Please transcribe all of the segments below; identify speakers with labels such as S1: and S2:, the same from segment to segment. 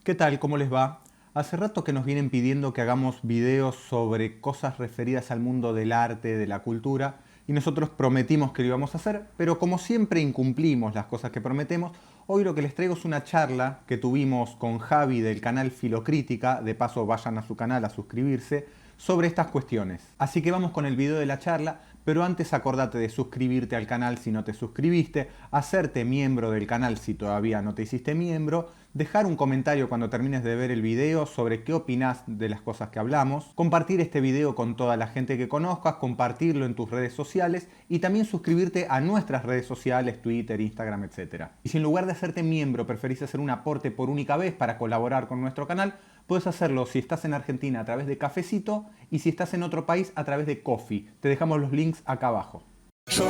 S1: ¿Qué tal? ¿Cómo les va? Hace rato que nos vienen pidiendo que hagamos videos sobre cosas referidas al mundo del arte, de la cultura, y nosotros prometimos que lo íbamos a hacer, pero como siempre incumplimos las cosas que prometemos, hoy lo que les traigo es una charla que tuvimos con Javi del canal Filocrítica, de paso vayan a su canal a suscribirse, sobre estas cuestiones. Así que vamos con el video de la charla, pero antes acordate de suscribirte al canal si no te suscribiste, hacerte miembro del canal si todavía no te hiciste miembro, dejar un comentario cuando termines de ver el video sobre qué opinás de las cosas que hablamos, compartir este video con toda la gente que conozcas, compartirlo en tus redes sociales y también suscribirte a nuestras redes sociales, Twitter, Instagram, etc. Y si en lugar de hacerte miembro preferís hacer un aporte por única vez para colaborar con nuestro canal, puedes hacerlo si estás en Argentina a través de Cafecito y si estás en otro país a través de Coffee. Te dejamos los links acá abajo.
S2: Yo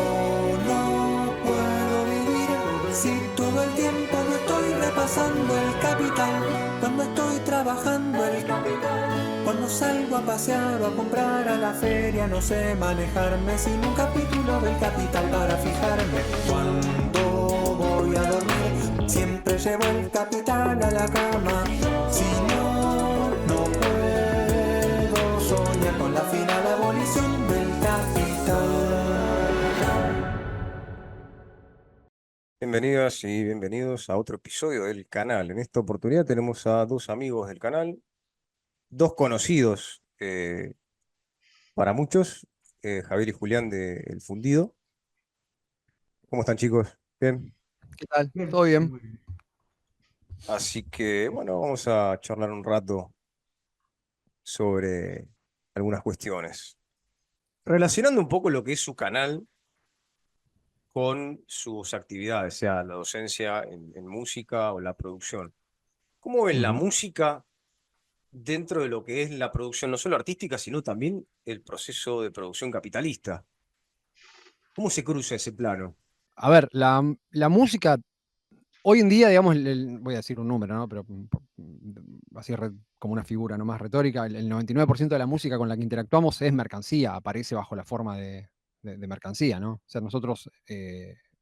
S2: no puedo vivir si todo el tiempo no estoy repasando el capital. Cuando estoy trabajando el capital. Cuando salgo a pasear o a comprar a la feria, no sé manejarme sin un capítulo del capital para fijarme. Cuando voy a dormir, siempre llevo el capital a la cama. Si no, no puedo soñar con la final abolición del capital.
S3: Bienvenidas y bienvenidos a otro episodio del canal. En esta oportunidad tenemos a dos amigos del canal, dos conocidos para muchos, Javier y Julián de El Fundido. ¿Cómo están, chicos? Bien.
S4: ¿Qué tal?
S1: Bien,
S4: ¿Todo bien?
S1: muy bien.
S3: Así que, bueno, vamos a charlar un rato sobre algunas cuestiones. Relacionando un poco lo que es su canal con sus actividades, sea la docencia en música o la producción. ¿Cómo ven la
S4: Ujú.
S3: música dentro de lo que es la producción, no solo artística, sino también el proceso de producción capitalista? ¿Cómo se cruza ese plano?
S4: A ver, la música hoy en día, digamos, voy a decir un número, ¿no? Pero así como una figura no más retórica, el 99% de la música con la que interactuamos es mercancía, aparece bajo la forma de mercancía, ¿no? O sea, nosotros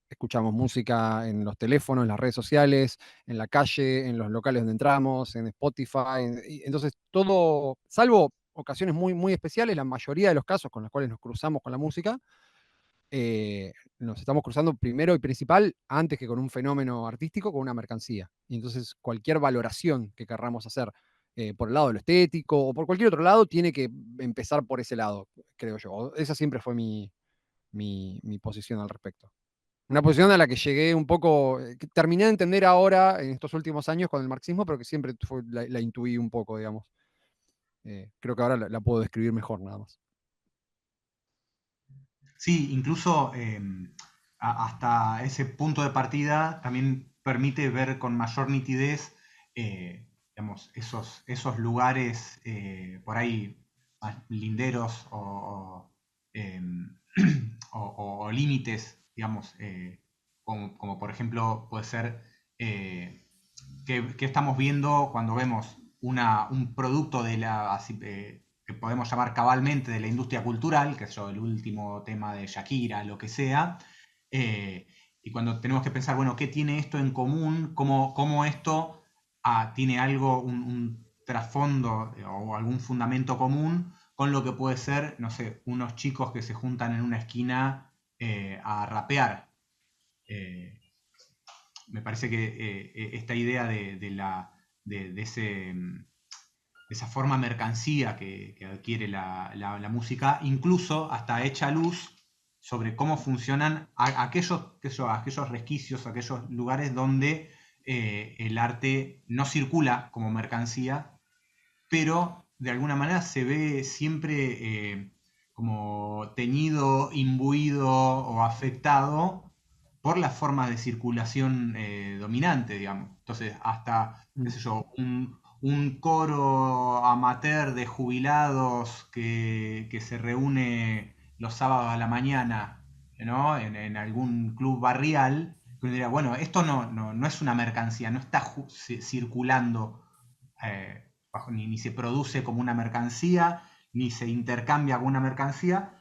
S4: escuchamos música en los teléfonos, en las redes sociales, en la calle, en los locales donde entramos, en Spotify. Y entonces, todo, salvo ocasiones muy, muy especiales, la mayoría de los casos con los cuales nos cruzamos con la música, nos estamos cruzando primero y principal, antes que con un fenómeno artístico, con una mercancía. Y entonces cualquier valoración que querramos hacer por el lado de lo estético o por cualquier otro lado, tiene que empezar por ese lado, creo yo. Esa siempre fue mi posición al respecto. Una posición a la que llegué un poco, que terminé de entender ahora en estos últimos años con el marxismo, pero que siempre la intuí un poco, digamos. Creo que ahora la puedo describir mejor, nada más.
S1: Sí, incluso hasta ese punto de partida también permite ver con mayor nitidez, digamos, esos lugares por ahí más linderos em, o límites, digamos, como por ejemplo puede ser que estamos viendo cuando vemos un producto de que podemos llamar cabalmente de la industria cultural, que es el último tema de Shakira, lo que sea, y cuando tenemos que pensar, bueno, ¿qué tiene esto en común? ¿Cómo esto tiene algo, un trasfondo o algún fundamento común con lo que puede ser, no sé, unos chicos que se juntan en una esquina a rapear? Eh, Me parece que esta idea de esa forma mercancía que adquiere la música, incluso hasta echa luz sobre cómo funcionan aquellos resquicios, aquellos lugares donde el arte no circula como mercancía, pero de alguna manera se ve siempre como teñido, imbuido o afectado por las formas de circulación dominante, digamos. Entonces, hasta, qué
S4: Mm.
S1: sé yo, un coro amateur de jubilados que se reúne los sábados a la mañana, ¿no? En algún club barrial, que uno diría, bueno, esto no es una mercancía, no está circulando ni se produce como una mercancía, ni se intercambia como una mercancía,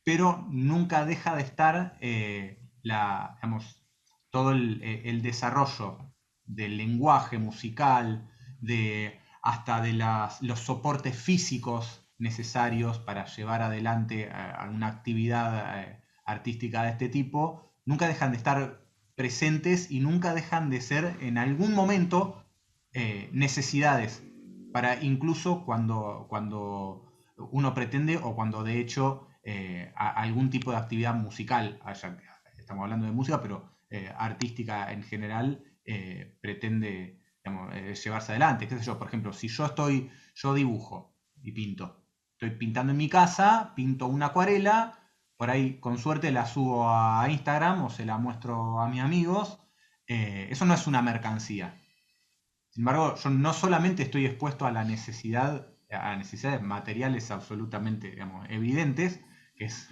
S1: pero nunca deja de estar digamos, todo el desarrollo del lenguaje musical, hasta de los soportes físicos necesarios para llevar adelante alguna actividad artística de este tipo, nunca dejan de estar presentes y nunca dejan de ser en algún momento necesidades para incluso cuando uno pretende o cuando de hecho algún tipo de actividad musical, estamos hablando de música, pero artística en general, pretende, digamos, llevarse adelante. ¿Qué sé yo? Por ejemplo, si yo dibujo y pinto, estoy pintando en mi casa, pinto una acuarela, por ahí con suerte la subo a Instagram o se la muestro a mis amigos, eso no es una mercancía. Sin embargo, yo no solamente estoy expuesto a necesidades materiales absolutamente, digamos, evidentes, que es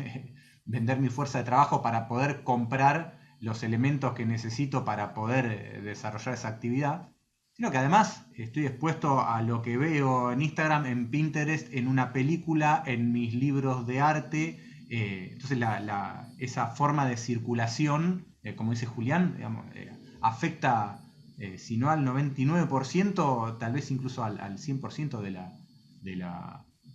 S1: vender mi fuerza de trabajo para poder comprar los elementos que necesito para poder desarrollar esa actividad, sino que además estoy expuesto a lo que veo en Instagram, en Pinterest, en una película, en mis libros de arte. Entonces esa forma de circulación, como dice Julián, digamos, afecta, si no al 99%, tal vez incluso al 100%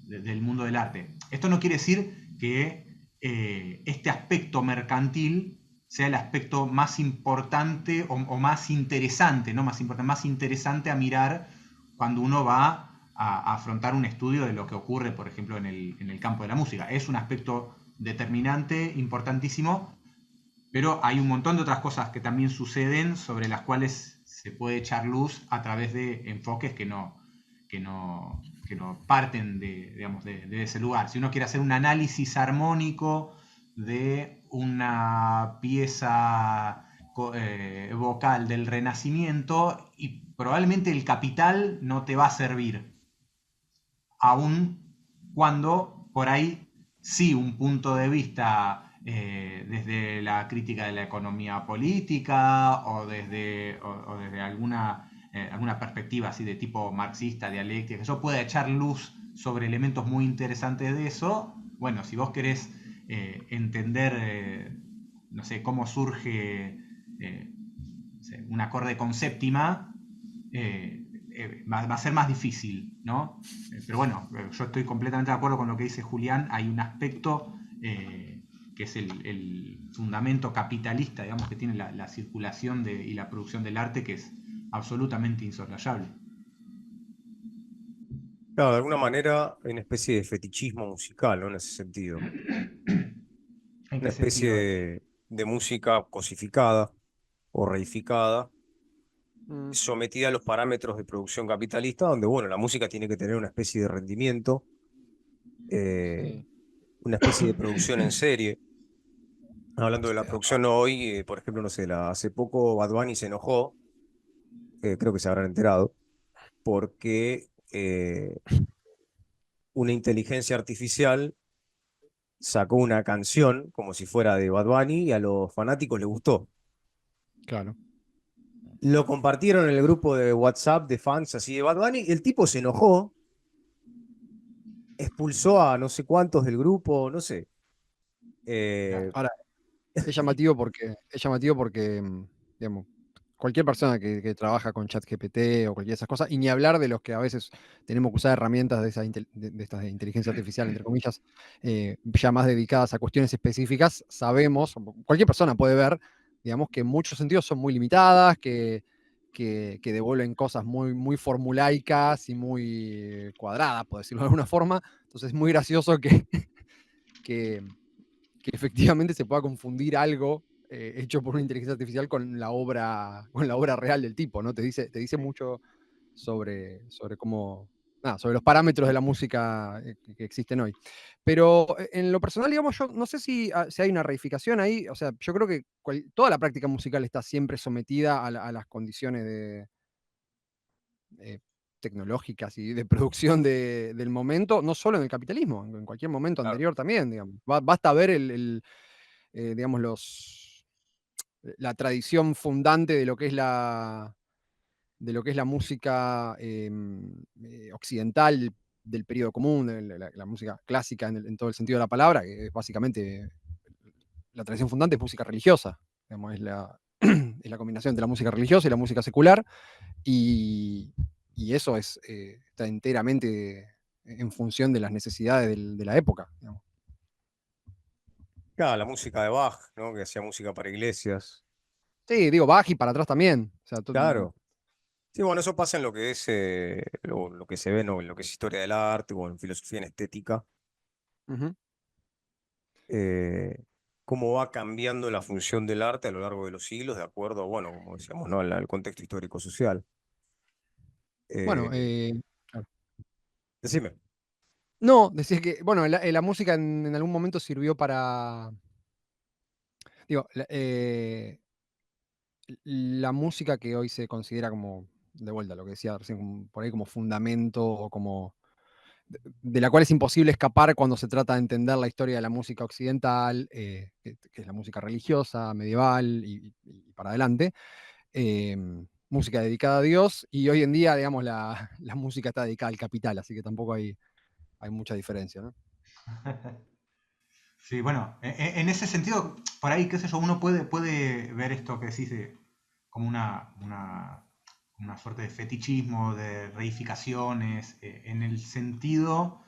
S1: del mundo del arte. Esto no quiere decir que este aspecto mercantil sea el aspecto más importante o más interesante, no más importante, más interesante a mirar cuando uno va a afrontar un estudio de lo que ocurre, por ejemplo, en el campo de la música. Es un aspecto determinante, importantísimo, pero hay un montón de otras cosas que también suceden sobre las cuales se puede echar luz a través de enfoques que no parten digamos, de ese lugar. Si uno quiere hacer un análisis armónico de una pieza vocal del Renacimiento, y probablemente el Capital no te va a servir, aun cuando por ahí sí un punto de vista desde la crítica de la economía política o desde alguna perspectiva así de tipo marxista, dialéctica, que yo pueda echar luz sobre elementos muy interesantes de eso. Bueno, si vos querés entender, no sé, cómo surge no sé, un acorde con séptima, va a ser más difícil, ¿no? Pero bueno, yo estoy completamente de acuerdo con lo que dice Julián. Hay un aspecto que es el fundamento capitalista, digamos, que tiene la circulación y la producción del arte, que es absolutamente insoslayable.
S3: Claro, de alguna manera hay una especie de fetichismo musical, ¿no? En ese sentido.
S1: ¿En
S3: Una
S1: qué
S3: especie
S1: sentido?
S3: de música cosificada o reificada,
S4: Mm,
S3: sometida a los parámetros de producción capitalista, donde, bueno, la música tiene que tener una especie de rendimiento, eh,
S4: sí.
S3: una especie de producción en serie. Hablando de la producción hoy, por ejemplo, no sé, hace poco Bad Bunny se enojó, creo que se habrán enterado, porque una inteligencia artificial sacó una canción como si fuera de Bad Bunny y a los fanáticos les gustó.
S4: Claro.
S3: Lo compartieron en el grupo de WhatsApp de fans así de Bad Bunny, y el tipo se enojó, expulsó a no sé cuántos del grupo, no sé.
S1: Claro.
S3: Eh,
S4: Ahora, es llamativo porque, digamos, cualquier persona que trabaja con ChatGPT o cualquiera de esas cosas, y ni hablar de los que a veces tenemos que usar herramientas de estas de inteligencia artificial, entre comillas, ya más dedicadas a cuestiones específicas, sabemos, cualquier persona puede ver, digamos, que en muchos sentidos son muy limitadas, que devuelven cosas muy, muy formulaicas y muy cuadradas, por decirlo de alguna forma. Entonces es muy gracioso que, que efectivamente se pueda confundir algo hecho por una inteligencia artificial con la obra real del tipo, ¿no? Te dice mucho sobre cómo, nada, sobre los parámetros de la música que existen hoy. Pero en lo personal, digamos, yo no sé si hay una reificación ahí, o sea, yo creo que toda la práctica musical está siempre sometida a las condiciones eh, tecnológicas y de producción del momento, no solo en el capitalismo, en cualquier momento
S3: claro.
S4: anterior también, digamos. Basta ver digamos, la tradición fundante de lo que es la música occidental del periodo común, de la música clásica en todo el sentido de la palabra, que es básicamente la tradición fundante es música religiosa, digamos, es la combinación de la música religiosa y la música secular, y, y eso está enteramente en función de las necesidades de la época, digamos.
S3: Claro, la música de Bach, ¿no? Que hacía música para iglesias.
S4: Sí, digo, Bach y para atrás también. O sea,
S3: Claro. Sí, bueno, eso pasa en lo que es lo que se ve, ¿no? En lo que es historia del arte o en filosofía en estética.
S4: ujú.
S3: eh, Cómo va cambiando la función del arte a lo largo de los siglos, de acuerdo, bueno, como decíamos, ¿no? Al contexto histórico-social.
S4: Bueno,
S3: Eh,
S4: claro.
S3: Decime.
S4: No, decís que, bueno, la música en algún momento sirvió para, digo, la música que hoy se considera como, de vuelta, lo que decía recién, por ahí como fundamento o como de la cual es imposible escapar cuando se trata de entender la historia de la música occidental, que es la música religiosa, medieval y para adelante. Música dedicada a Dios, y hoy en día, digamos, la música está dedicada al capital, así que tampoco hay mucha diferencia, ¿no?
S1: Sí, bueno, en ese sentido, por ahí, qué sé yo, uno puede ver esto que decís como una suerte de fetichismo, de reificaciones, en el sentido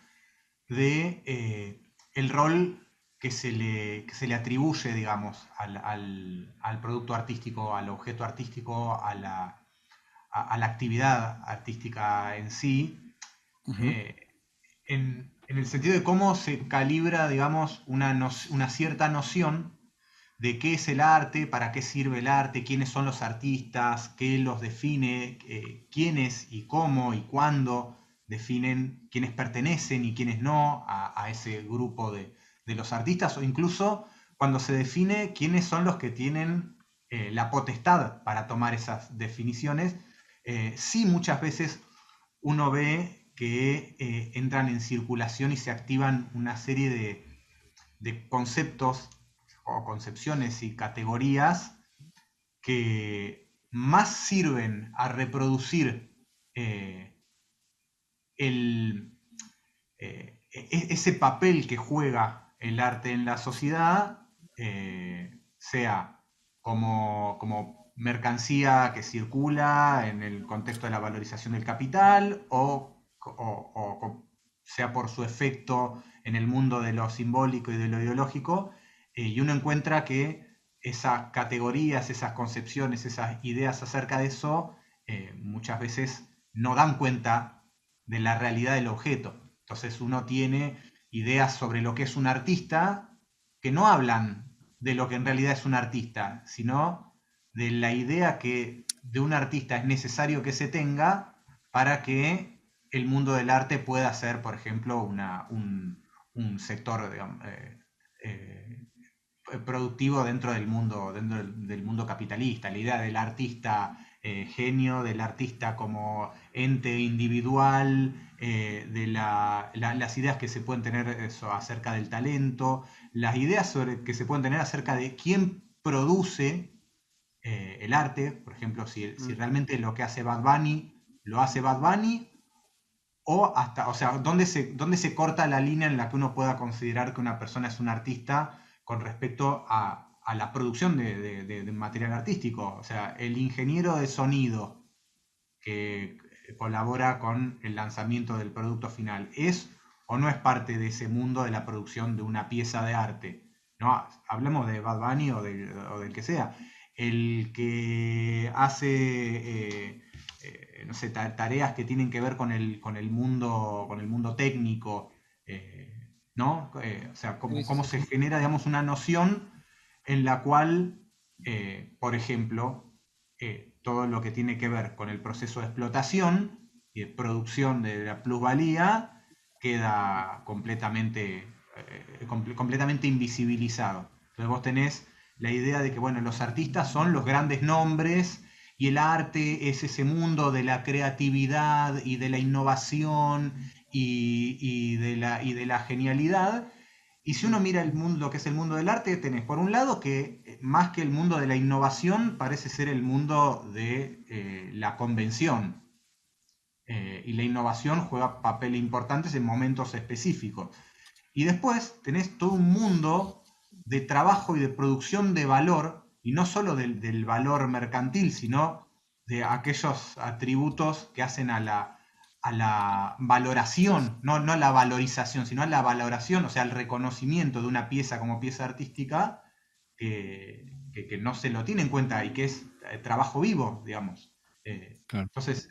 S1: de el rol que se le atribuye, digamos, al producto artístico, al objeto artístico, a la actividad artística en sí,
S4: Ujú.
S1: eh, en el sentido de cómo se calibra, digamos, una cierta noción de qué es el arte, para qué sirve el arte, quiénes son los artistas, qué los define, quiénes y cómo y cuándo definen quiénes pertenecen y quiénes no a ese grupo de los artistas, o incluso cuando se define quiénes son los que tienen la potestad para tomar esas definiciones. Sí, muchas veces uno ve que entran en circulación y se activan una serie de conceptos o concepciones y categorías que más sirven a reproducir eh, el, ese papel que juega el arte en la sociedad, sea como mercancía que circula en el contexto de la valorización del capital o sea por su efecto en el mundo de lo simbólico y de lo ideológico, y uno encuentra que esas categorías, esas concepciones, esas ideas acerca de eso, muchas veces no dan cuenta de la realidad del objeto. Entonces uno tiene ideas sobre lo que es un artista que no hablan de lo que en realidad es un artista, sino de la idea que de un artista es necesario que se tenga para que el mundo del arte pueda ser, por ejemplo, un sector, digamos, productivo dentro del mundo capitalista. La idea del artista genio, del artista como ente individual, las ideas que se pueden tener eso, acerca del talento, las ideas que se pueden tener acerca de quién produce el arte, por ejemplo, si
S4: Mm.
S1: realmente lo que hace Bad Bunny lo hace Bad Bunny, o hasta, o sea, dónde se corta la línea en la que uno pueda considerar que una persona es un artista con respecto a la producción de material artístico. O sea, el ingeniero de sonido que colabora con el lanzamiento del producto final, ¿es o no es parte de ese mundo de la producción de una pieza de arte? No, hablemos de Bad Bunny o del que sea. El que hace, no sé, tareas que tienen que ver con el mundo técnico, ¿no? O sea,
S4: Sí, sí,
S1: cómo
S4: sí.
S1: se genera, digamos, una noción en la cual, por ejemplo, todo lo que tiene que ver con el proceso de explotación y de producción de la plusvalía queda completamente invisibilizado. Entonces vos tenés la idea de que bueno, los artistas son los grandes nombres y el arte es ese mundo de la creatividad y de la innovación y de la genialidad. Y si uno mira el mundo, lo que es el mundo del arte, tenés por un lado que más que el mundo de la innovación parece ser el mundo de la convención. Y la innovación juega papeles importantes en momentos específicos. Y después tenés todo un mundo de trabajo y de producción de valor y no solo del valor mercantil, sino de aquellos atributos que hacen a la valoración, no a la valorización, sino a la valoración, o sea, al reconocimiento de una pieza como pieza artística que no se lo tiene en cuenta y que es trabajo vivo, digamos.
S4: Claro.
S1: Entonces,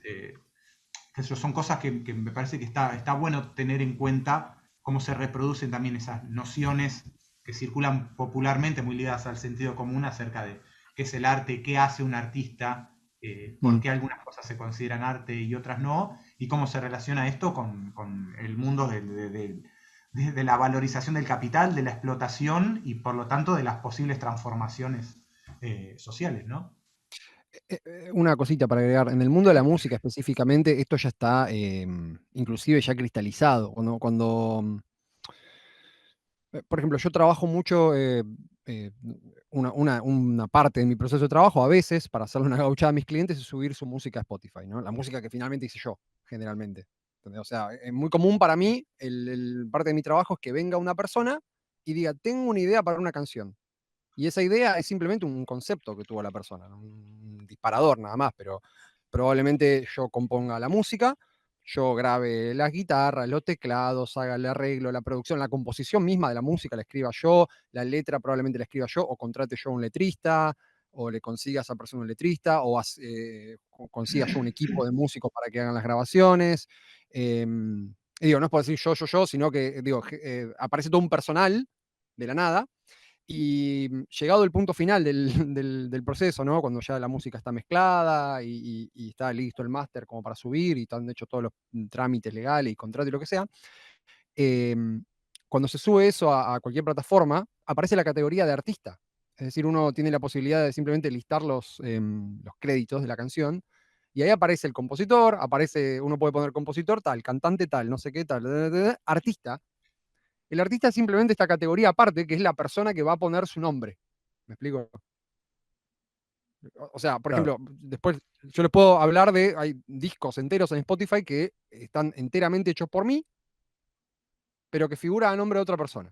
S1: eso son cosas que me parece que está bueno tener en cuenta cómo se reproducen también esas nociones que circulan popularmente, muy ligadas al sentido común, acerca de qué es el arte, qué hace un artista, por qué algunas cosas se consideran arte y otras no, y cómo se relaciona esto con el mundo de la valorización del capital, de la explotación y por lo tanto de las posibles transformaciones sociales, ¿no?
S4: Una cosita para agregar, en el mundo de la música específicamente, esto ya está inclusive ya cristalizado. Por ejemplo, yo trabajo mucho, una parte de mi proceso de trabajo, a veces, para hacerle una gauchada a mis clientes, es subir su música a Spotify, ¿no? La música que finalmente hice yo, generalmente. ¿Entendés? O sea, es muy común para mí, parte de mi trabajo es que venga una persona y diga, tengo una idea para una canción. Y esa idea es simplemente un concepto que tuvo la persona, ¿no? Un disparador nada más, pero probablemente yo componga la música, yo grabe las guitarras, los teclados, haga el arreglo, la producción, la composición misma de la música la escriba yo, la letra probablemente la escriba yo, o contrate yo un letrista, o le consiga a esa persona un letrista, o consiga yo un equipo de músicos para que hagan las grabaciones. Y digo, no es por decir yo, sino que digo, aparece todo un personal de la nada y llegado el punto final del proceso, ¿no? Cuando ya la música está mezclada y está listo el máster como para subir y están hechos todos los trámites legales y contratos y lo que sea, cuando se sube eso a cualquier plataforma, aparece la categoría de artista. Es decir, uno tiene la posibilidad de simplemente listar los créditos de la canción y ahí aparece el compositor, uno puede poner compositor tal, cantante tal, no sé qué tal, artista. El artista es simplemente esta categoría aparte, que es la persona que va a poner su nombre. ¿Me explico? O sea, por
S3: Claro.
S4: ejemplo, después yo les puedo hablar hay discos enteros en Spotify que están enteramente hechos por mí, pero que figura a nombre de otra persona.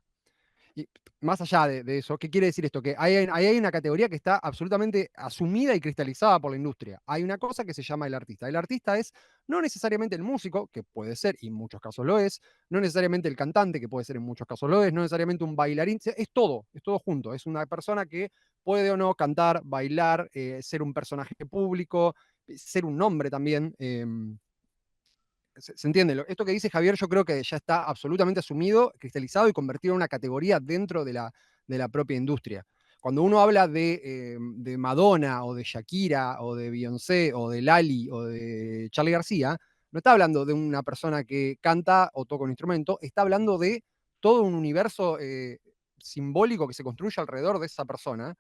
S4: Y más allá de eso, ¿qué quiere decir esto? Que ahí hay una categoría que está absolutamente asumida y cristalizada por la industria. Hay una cosa que se llama el artista. El artista es no necesariamente el músico, que puede ser y en muchos casos lo es, no necesariamente el cantante, que puede ser en muchos casos lo es, no necesariamente un bailarín, es todo junto. Es una persona que puede o no cantar, bailar, ser un personaje público, ser un nombre también. ¿Se entiende? Esto que dice Javier yo creo que ya está absolutamente asumido, cristalizado y convertido en una categoría dentro de la propia industria. Cuando uno habla de Madonna o de Shakira o de Beyoncé o de Lali o de Charly García, no está hablando de una persona que canta o toca un instrumento, está hablando de todo un universo simbólico que se construye alrededor de esa persona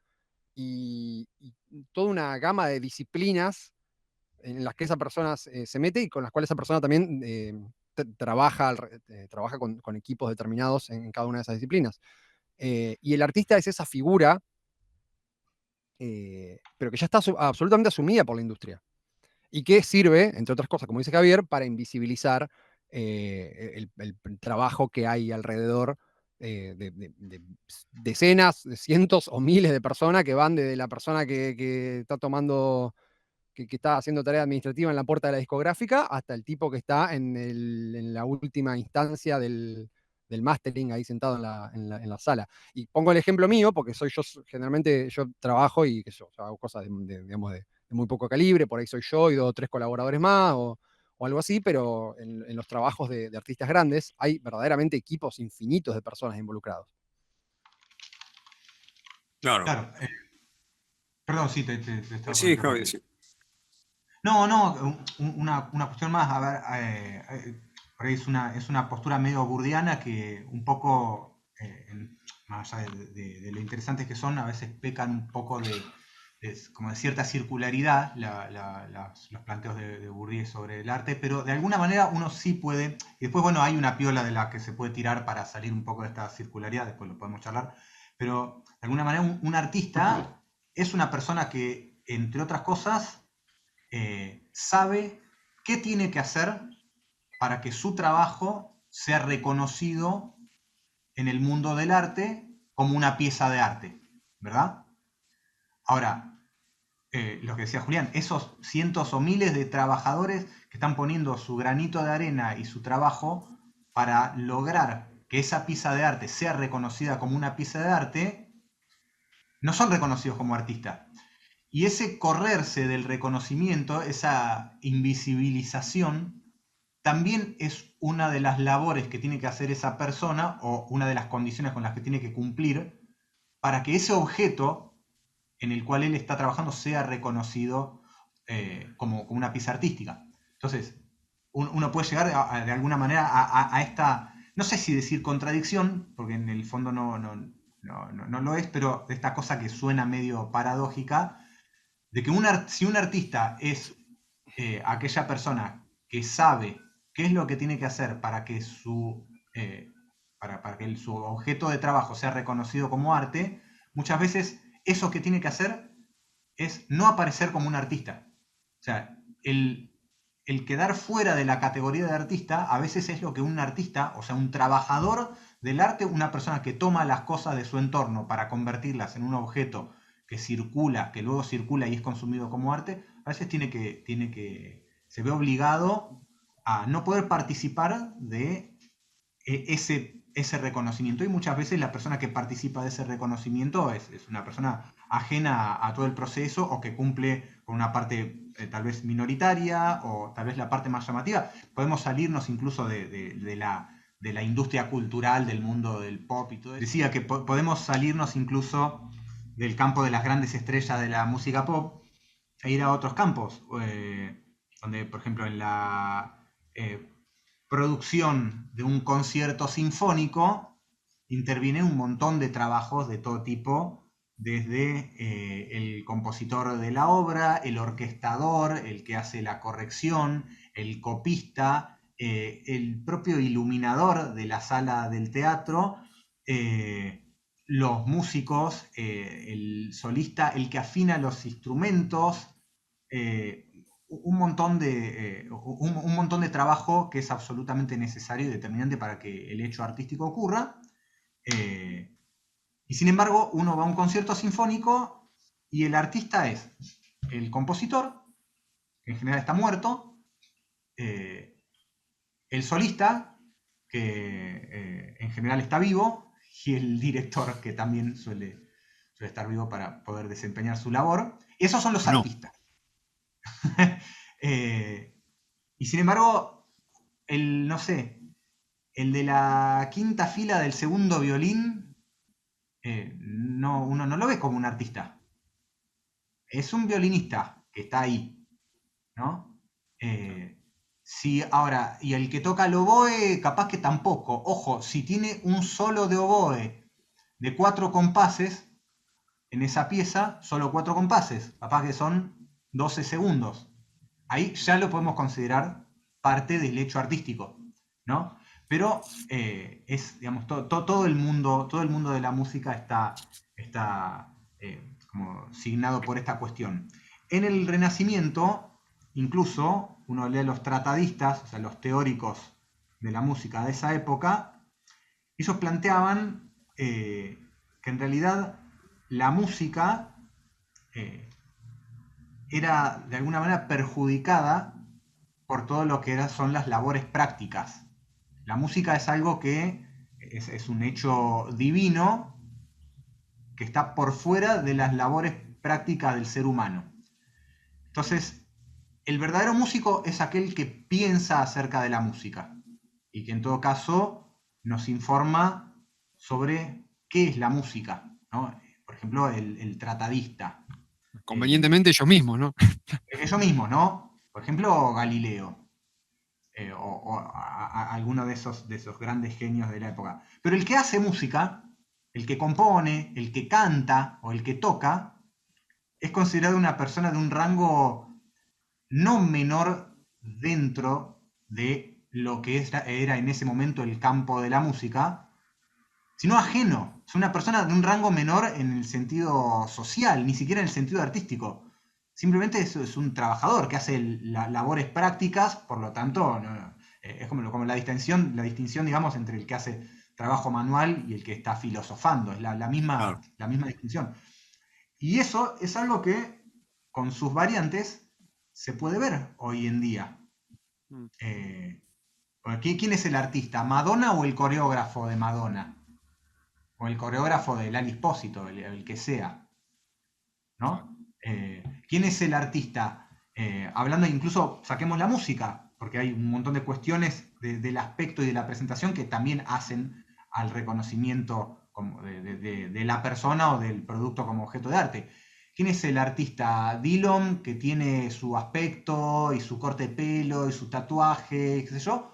S4: y toda una gama de disciplinas en las que esa persona se mete y con las cuales esa persona también trabaja con equipos determinados en cada una de esas disciplinas. Y el artista es esa figura, pero que ya está absolutamente asumida por la industria. Y que sirve, entre otras cosas, como dice Javier, para invisibilizar el trabajo que hay alrededor de decenas, de cientos o miles de personas que van desde la persona que está tomando que está haciendo tarea administrativa en la puerta de la discográfica, hasta el tipo que está en la última instancia del mastering ahí sentado en la sala. Y pongo el ejemplo mío, porque generalmente yo trabajo y yo hago cosas digamos, de muy poco calibre, por ahí soy yo y 2 o 3 colaboradores más, o algo así, pero en los trabajos de artistas grandes hay verdaderamente equipos infinitos de personas involucrados.
S3: Claro.
S1: Claro. Perdón, sí, te estaba por
S3: Sí, Javi,
S1: interrumpir.
S3: sí.
S1: No, una cuestión más, a ver, por ahí es una postura medio burdiana que un poco, más allá de lo interesantes que son, a veces pecan un poco como de cierta circularidad los planteos de Bourdieu sobre el arte, pero de alguna manera uno sí puede, y después bueno, hay una piola de la que se puede tirar para salir un poco de esta circularidad, después lo podemos charlar, pero de alguna manera un artista es una persona que, entre otras cosas, sabe qué tiene que hacer para que su trabajo sea reconocido en el mundo del arte como una pieza de arte, ¿verdad? Ahora, lo que decía Julián, esos cientos o miles de trabajadores que están poniendo su granito de arena y su trabajo para lograr que esa pieza de arte sea reconocida como una pieza de arte, no son reconocidos como artistas. Y ese correrse del reconocimiento, esa invisibilización, también es una de las labores que tiene que hacer esa persona o una de las condiciones con las que tiene que cumplir para que ese objeto en el cual él está trabajando sea reconocido como una pieza artística. Entonces, uno puede llegar de alguna manera a esta, no sé si decir contradicción, porque en el fondo no lo es, pero de esta cosa que suena medio paradójica, de que si un artista es aquella persona que sabe qué es lo que tiene que hacer para que para que su objeto de trabajo sea reconocido como arte, muchas veces eso que tiene que hacer es no aparecer como un artista. O sea, el quedar fuera de la categoría de artista a veces es lo que un artista, o sea, un trabajador del arte, una persona que toma las cosas de su entorno para convertirlas en un objeto que circula, que luego circula y es consumido como arte, a veces se ve obligado a no poder participar de ese reconocimiento. Y muchas veces la persona que participa de ese reconocimiento es una persona ajena a todo el proceso o que cumple con una parte tal vez minoritaria o tal vez la parte más llamativa. Podemos salirnos incluso de la industria cultural, del mundo del pop y todo eso. Decía que podemos salirnos incluso del campo de las grandes estrellas de la música pop e ir a otros campos, donde por ejemplo en la producción de un concierto sinfónico interviene un montón de trabajos de todo tipo, desde el compositor de la obra, el orquestador, el que hace la corrección, el copista, el propio iluminador de la sala del teatro, los músicos, el solista, el que afina los instrumentos, un montón de trabajo que es absolutamente necesario y determinante para que el hecho artístico ocurra. Y sin embargo, uno va a un concierto sinfónico y el artista es el compositor, que en general está muerto, el solista, que en general está vivo, y el director, que también suele estar vivo para poder desempeñar su labor. Esos son los artistas. Y sin embargo, no sé, el de la quinta fila del segundo violín, uno no lo ve como un artista. Es un violinista que está ahí, ¿no? Ahora, y el que toca el oboe, capaz que tampoco. Ojo, si tiene un solo de oboe de 4 compases, en esa pieza, solo 4 compases, capaz que son 12 segundos. Ahí ya lo podemos considerar parte del hecho artístico, ¿no? Pero es, digamos, todo el mundo de la música está como signado por esta cuestión. En el Renacimiento, incluso, uno lee los tratadistas, o sea, los teóricos de la música de esa época, ellos planteaban que en realidad la música era de alguna manera perjudicada por todo lo que son las labores prácticas. La música es algo que es un hecho divino que está por fuera de las labores prácticas del ser humano. Entonces, el verdadero músico es aquel que piensa acerca de la música y que en todo caso nos informa sobre qué es la música, ¿no? Por ejemplo, el tratadista.
S4: Convenientemente ellos mismos, ¿no?
S1: Ellos mismos, ¿no? Por ejemplo, Galileo. O alguno de esos grandes genios de la época. Pero el que hace música, el que compone, el que canta o el que toca, es considerado una persona de un rango no menor dentro de lo que era en ese momento el campo de la música, sino ajeno. Es una persona de un rango menor en el sentido social, ni siquiera en el sentido artístico. Simplemente es un trabajador que hace labores prácticas, por lo tanto, es como la distinción, digamos, entre el que hace trabajo manual y el que está filosofando. Es la misma distinción. Y eso es algo que, con sus variantes, se puede ver hoy en día.
S4: Mm.
S1: ¿Quién es el artista? ¿Madonna o el coreógrafo de Madonna? O el coreógrafo de Lali Espósito, el que sea, ¿no? ¿Quién es el artista? Hablando incluso, saquemos la música, porque hay un montón de cuestiones del aspecto y de la presentación que también hacen al reconocimiento de la persona o del producto como objeto de arte. ¿Quién es el artista? Dillon, que tiene su aspecto y su corte de pelo y su tatuaje, qué sé yo,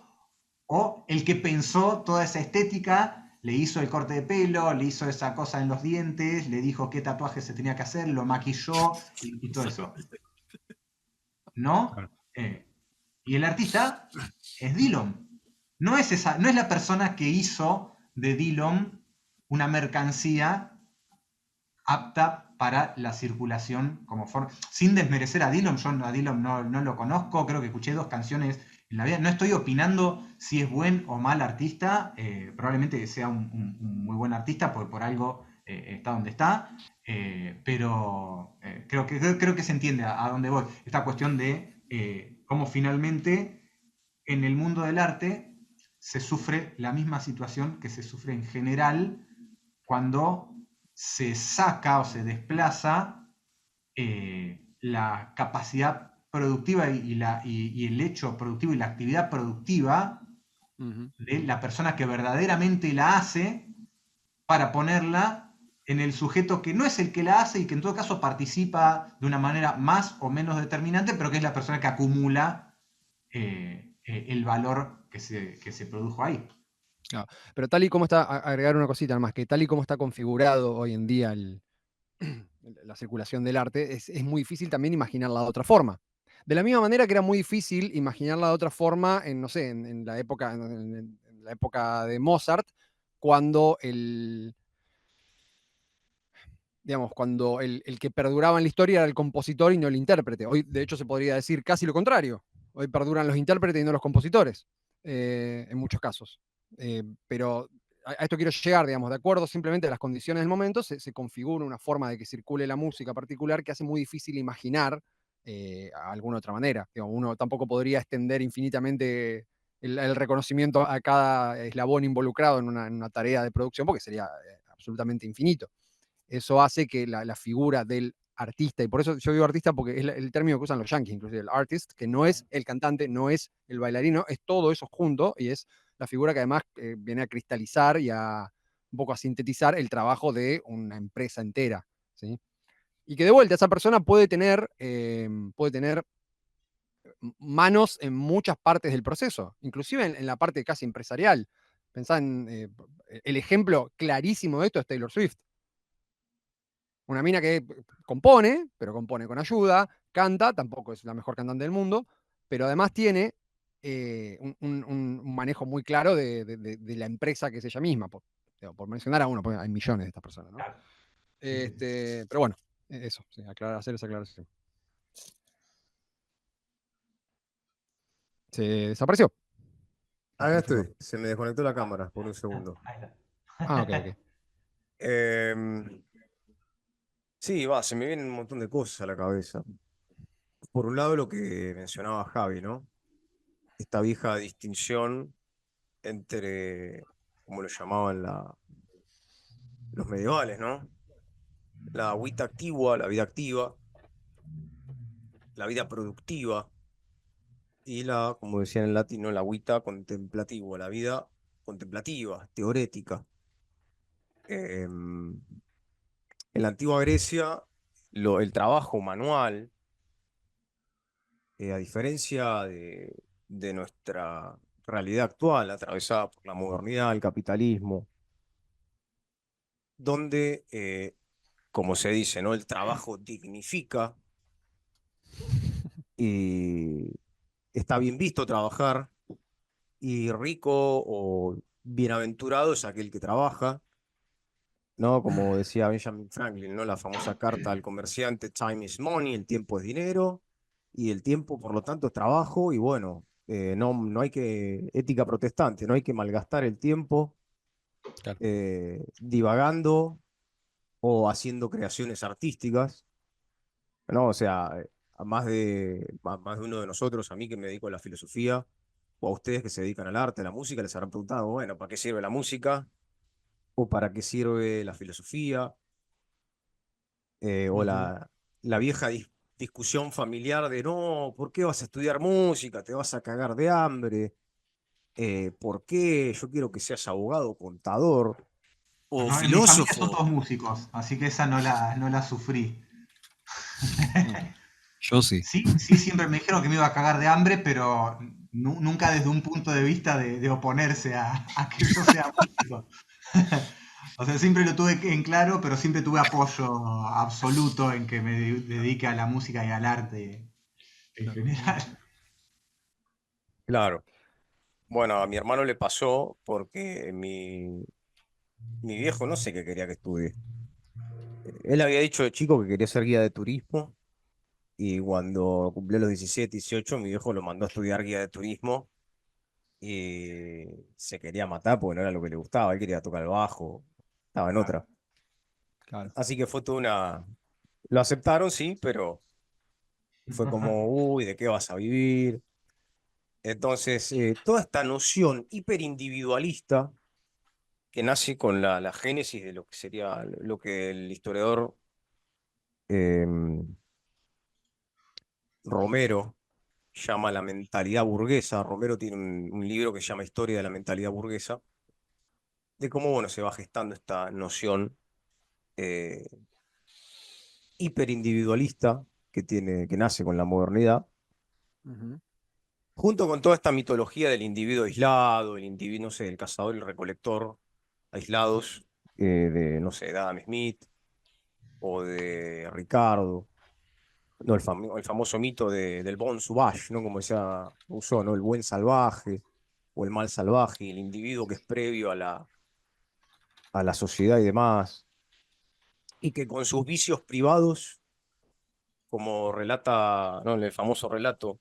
S1: o el que pensó toda esa estética, le hizo el corte de pelo, le hizo esa cosa en los dientes, le dijo qué tatuaje se tenía que hacer, lo maquilló y todo eso. ¿No?
S3: Claro.
S1: Y el artista es Dillon. No es, no es la persona que hizo de Dillon una mercancía apta para la circulación como forma. Sin desmerecer a Dillon, yo a Dillon no lo conozco, creo que escuché 2 canciones en la vida. No estoy opinando si es buen o mal artista, probablemente sea un muy buen artista, porque por algo está donde está, pero creo que se entiende a dónde voy. Esta cuestión de cómo finalmente en el mundo del arte se sufre la misma situación que se sufre en general cuando se saca o se desplaza la capacidad productiva y el hecho productivo y la actividad productiva de la persona que verdaderamente la hace para ponerla en el sujeto que no es el que la hace y que en todo caso participa de una manera más o menos determinante, pero que es la persona que acumula el valor que se produjo ahí.
S4: Claro. Pero tal y como está, agregar una cosita más, que tal y como está configurado hoy en día la circulación del arte, es muy difícil también imaginarla de otra forma. De la misma manera que era muy difícil imaginarla de otra forma en, no sé, en la época, en la época de Mozart, cuando digamos, cuando el que perduraba en la historia era el compositor y no el intérprete. Hoy, de hecho, se podría decir casi lo contrario. Hoy perduran los intérpretes y no los compositores, en muchos casos. Pero a esto quiero llegar, digamos, de acuerdo simplemente a las condiciones del momento, se configura una forma de que circule la música particular que hace muy difícil imaginar alguna otra manera. Digamos, uno tampoco podría extender infinitamente el reconocimiento a cada eslabón involucrado en una tarea de producción, porque sería absolutamente infinito. Eso hace que la figura del artista, y por eso yo digo artista porque es el término que usan los yankees, inclusive el artist, que no es el cantante, no es el bailarino, es todo eso junto y es la figura que además viene a cristalizar y a un poco a sintetizar el trabajo de una empresa entera, ¿sí? Y que de vuelta esa persona puede tener manos en muchas partes del proceso, inclusive en la parte casi empresarial. Pensá en el ejemplo clarísimo de esto es Taylor Swift. Una mina que compone, pero compone con ayuda, canta, tampoco es la mejor cantante del mundo, pero además tiene un manejo muy claro de la empresa que es ella misma, por mencionar a uno, porque hay millones de estas personas, ¿no?
S1: Claro.
S4: Pero bueno, eso, sí, hacer esa aclaración. Se desapareció.
S3: Acá estoy, se me desconectó la cámara por un segundo.
S1: Ahí está.
S4: Ah, ok, ok.
S3: Em, sí, se me vienen un montón de cosas a la cabeza. Por un lado, lo que mencionaba Javi, ¿no? Esta vieja distinción entre, como lo llamaban los medievales, ¿no? La vita activa, la vida activa, la vida productiva y como decían en latino, la vita contemplativa, la vida contemplativa, teorética. Em, en la antigua Grecia, el trabajo manual, a diferencia de nuestra realidad actual, atravesada por la modernidad, el capitalismo, donde, como se dice, ¿no? El trabajo dignifica y está bien visto trabajar, y rico o bienaventurado es aquel que trabaja, ¿no? Como decía Benjamin Franklin, ¿no? La famosa carta al comerciante, time is money, el tiempo es dinero, y el tiempo, por lo tanto, es trabajo, y bueno, no hay ética protestante, no hay que malgastar el tiempo
S4: Claro.
S3: divagando o haciendo creaciones artísticas, ¿no? O sea, más de uno de nosotros, a mí que me dedico a la filosofía, o a ustedes que se dedican al arte, a la música, les habrán preguntado, bueno, ¿para qué sirve la música? ¿O para qué sirve la filosofía? O
S1: Ujú.
S3: la vieja discusión familiar de, no, ¿por qué vas a estudiar música? Te vas a cagar de hambre. ¿Por qué? Yo quiero que seas abogado, contador o
S1: No, en mi familia son
S3: filósofo.
S1: todos músicos, así que esa no la sufrí.
S4: Mm. Yo sí.
S1: Sí, sí, siempre me dijeron que me iba a cagar de hambre, pero nunca desde un punto de vista de oponerse a que yo sea músico. O sea, siempre lo tuve en claro, pero siempre tuve apoyo absoluto en que me dedique a la música y al arte en
S4: Claro.
S1: general.
S3: Claro. Bueno, a mi hermano le pasó porque mi viejo no sé qué quería que estudie. Él había dicho de chico que quería ser guía de turismo y cuando cumplió los 17, 18, mi viejo lo mandó a estudiar guía de turismo y se quería matar porque no era lo que le gustaba, él quería tocar el bajo, estaba en
S1: Claro.
S3: otra.
S4: Claro.
S3: Así que fue toda una... Lo aceptaron, sí, pero fue como, uy, ¿de qué vas a vivir? Entonces, toda esta noción hiperindividualista que nace con la génesis de lo que sería lo que el historiador Romero llama la mentalidad burguesa. Romero tiene un libro que se llama Historia de la mentalidad burguesa, de cómo, bueno, se va gestando esta noción eh, hiperindividualista que nace con la modernidad,
S4: Ujú.
S3: junto con toda esta mitología del individuo aislado, el individuo, no sé, el cazador y el recolector aislados, de, no sé, de Adam Smith o de Ricardo, no, el famoso mito del bon sauvage, ¿no? Como decía Rousseau, ¿no? El buen salvaje o el mal salvaje, el individuo que es previo a la sociedad y demás, y que con sus vicios privados, como relata, ¿no? En el famoso relato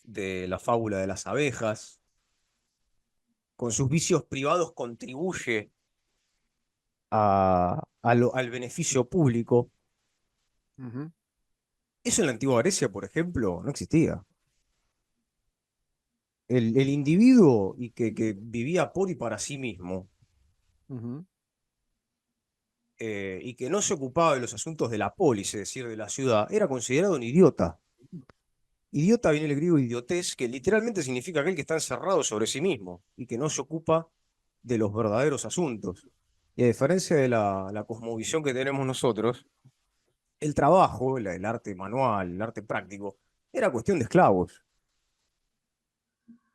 S3: de la fábula de las abejas, con sus vicios privados contribuye al beneficio público.
S4: Ujú.
S3: Eso en la antigua Grecia, por ejemplo, no existía. El individuo y que vivía por y para sí mismo,
S4: Ujú.
S3: y que no se ocupaba de los asuntos de la polis, es decir, de la ciudad, era considerado un idiota. Idiota viene del griego idiotés, que literalmente significa aquel que está encerrado sobre sí mismo y que no se ocupa de los verdaderos asuntos. Y a diferencia de la cosmovisión que tenemos nosotros, el trabajo, el arte manual, el arte práctico, era cuestión de esclavos.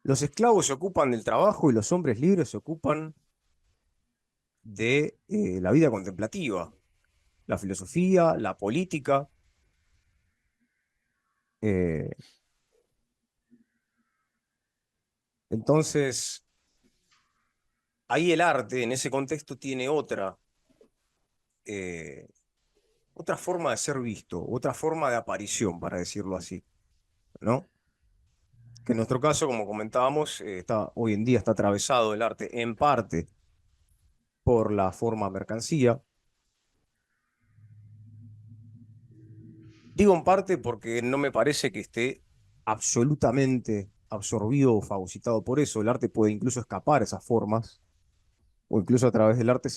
S3: Los esclavos se ocupan del trabajo y los hombres libres se ocupan de la vida contemplativa, la filosofía, la política. eh, entonces, ahí el arte en ese contexto tiene eh, otra forma de ser visto, otra forma de aparición, para decirlo así, ¿no? Que en nuestro caso, como comentábamos, hoy en día está atravesado el arte en parte por la forma mercancía. Digo en parte porque no me parece que esté absolutamente absorbido o fagocitado por eso. El arte puede incluso escapar a esas formas, o incluso a través del arte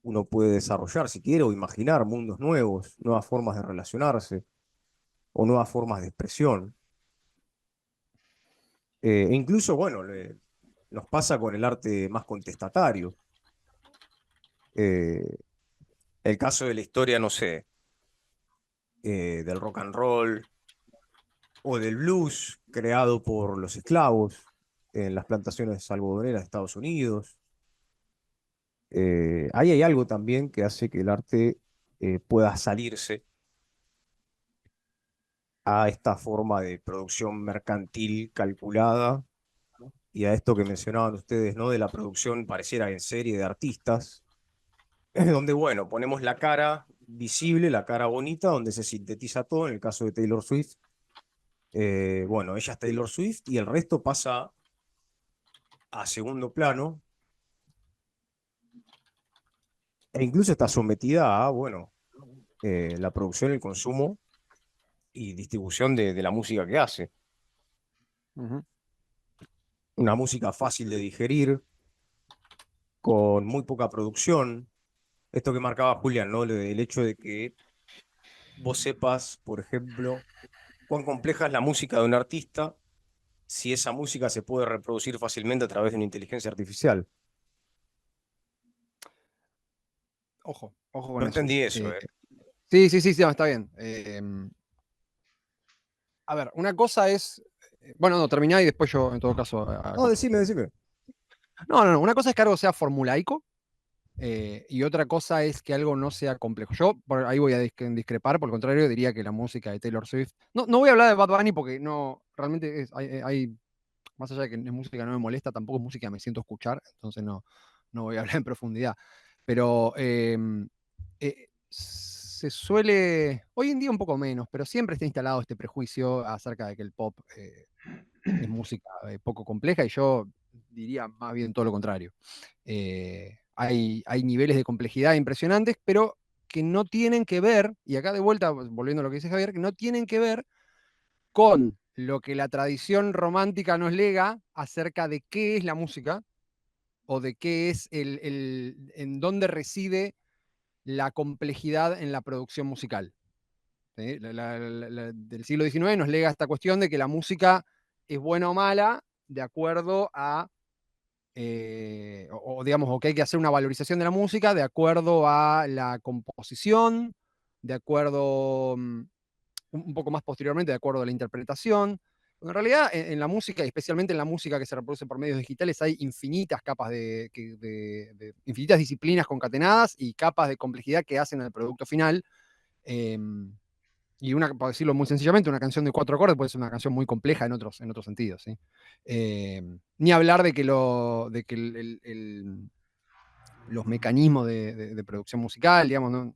S3: uno puede desarrollar, si quiere, o imaginar mundos nuevos, nuevas formas de relacionarse o nuevas formas de expresión. E incluso, bueno, nos pasa con el arte más contestatario. Eh, el caso de la historia, no sé, del rock and roll o del blues creado por los esclavos en las plantaciones algodoneras de Estados Unidos. Ahí hay algo también que hace que el arte pueda salirse a esta forma de producción mercantil calculada y a esto que mencionaban ustedes, ¿no? De la producción pareciera en serie de artistas, donde, bueno, ponemos la cara visible, la cara bonita, donde se sintetiza todo, en el caso de Taylor Swift. Bueno, ella es Taylor Swift y el resto pasa a segundo plano e incluso está sometida a, bueno, la producción, el consumo y distribución de la música que hace.
S4: Ujú.
S3: Una música fácil de digerir, con muy poca producción. Esto que marcaba Julián, ¿no? El hecho de que vos sepas, por ejemplo, cuán compleja es la música de un artista si esa música se puede reproducir fácilmente a través de una inteligencia artificial.
S4: Ojo, ojo con
S3: No
S4: eso.
S3: entendí eso, ¿eh?
S4: Sí, sí, sí, sí, no, está bien. A ver, una cosa es. Bueno, no, terminá y después yo, en todo caso,
S3: No,
S4: acoto.
S3: decime, decime.
S4: No, no, no. Una cosa es que algo sea formulaico y otra cosa es que algo no sea complejo. Yo ahí voy a discrepar, por el contrario, diría que la música de Taylor Swift. No, no voy a hablar de Bad Bunny porque no, realmente más allá de que es música no me molesta, tampoco es música que me siento escuchar, entonces no, no voy a hablar en profundidad. Pero se suele, hoy en día un poco menos, pero siempre está instalado este prejuicio acerca de que el pop es música poco compleja y yo diría más bien todo lo contrario. Hay niveles de complejidad impresionantes, pero que no tienen que ver, y acá de vuelta, volviendo a lo que dice Javier, que no tienen que ver con lo que la tradición romántica nos lega acerca de qué es la música o de qué es en dónde reside la complejidad en la producción musical. ¿Sí? Del siglo XIX nos lega esta cuestión de que la música es buena o mala de acuerdo a, digamos, o que hay que hacer una valorización de la música de acuerdo a la composición, de acuerdo, un poco más posteriormente, de acuerdo a la interpretación. En realidad, en la música, y especialmente en la música que se reproduce por medios digitales, hay infinitas capas infinitas disciplinas concatenadas y capas de complejidad que hacen al producto final. Eh, y para decirlo muy sencillamente, una canción de 4 acordes puede ser una canción muy compleja en otros sentidos. ¿Sí? Ni hablar de que, los mecanismos de producción musical, digamos,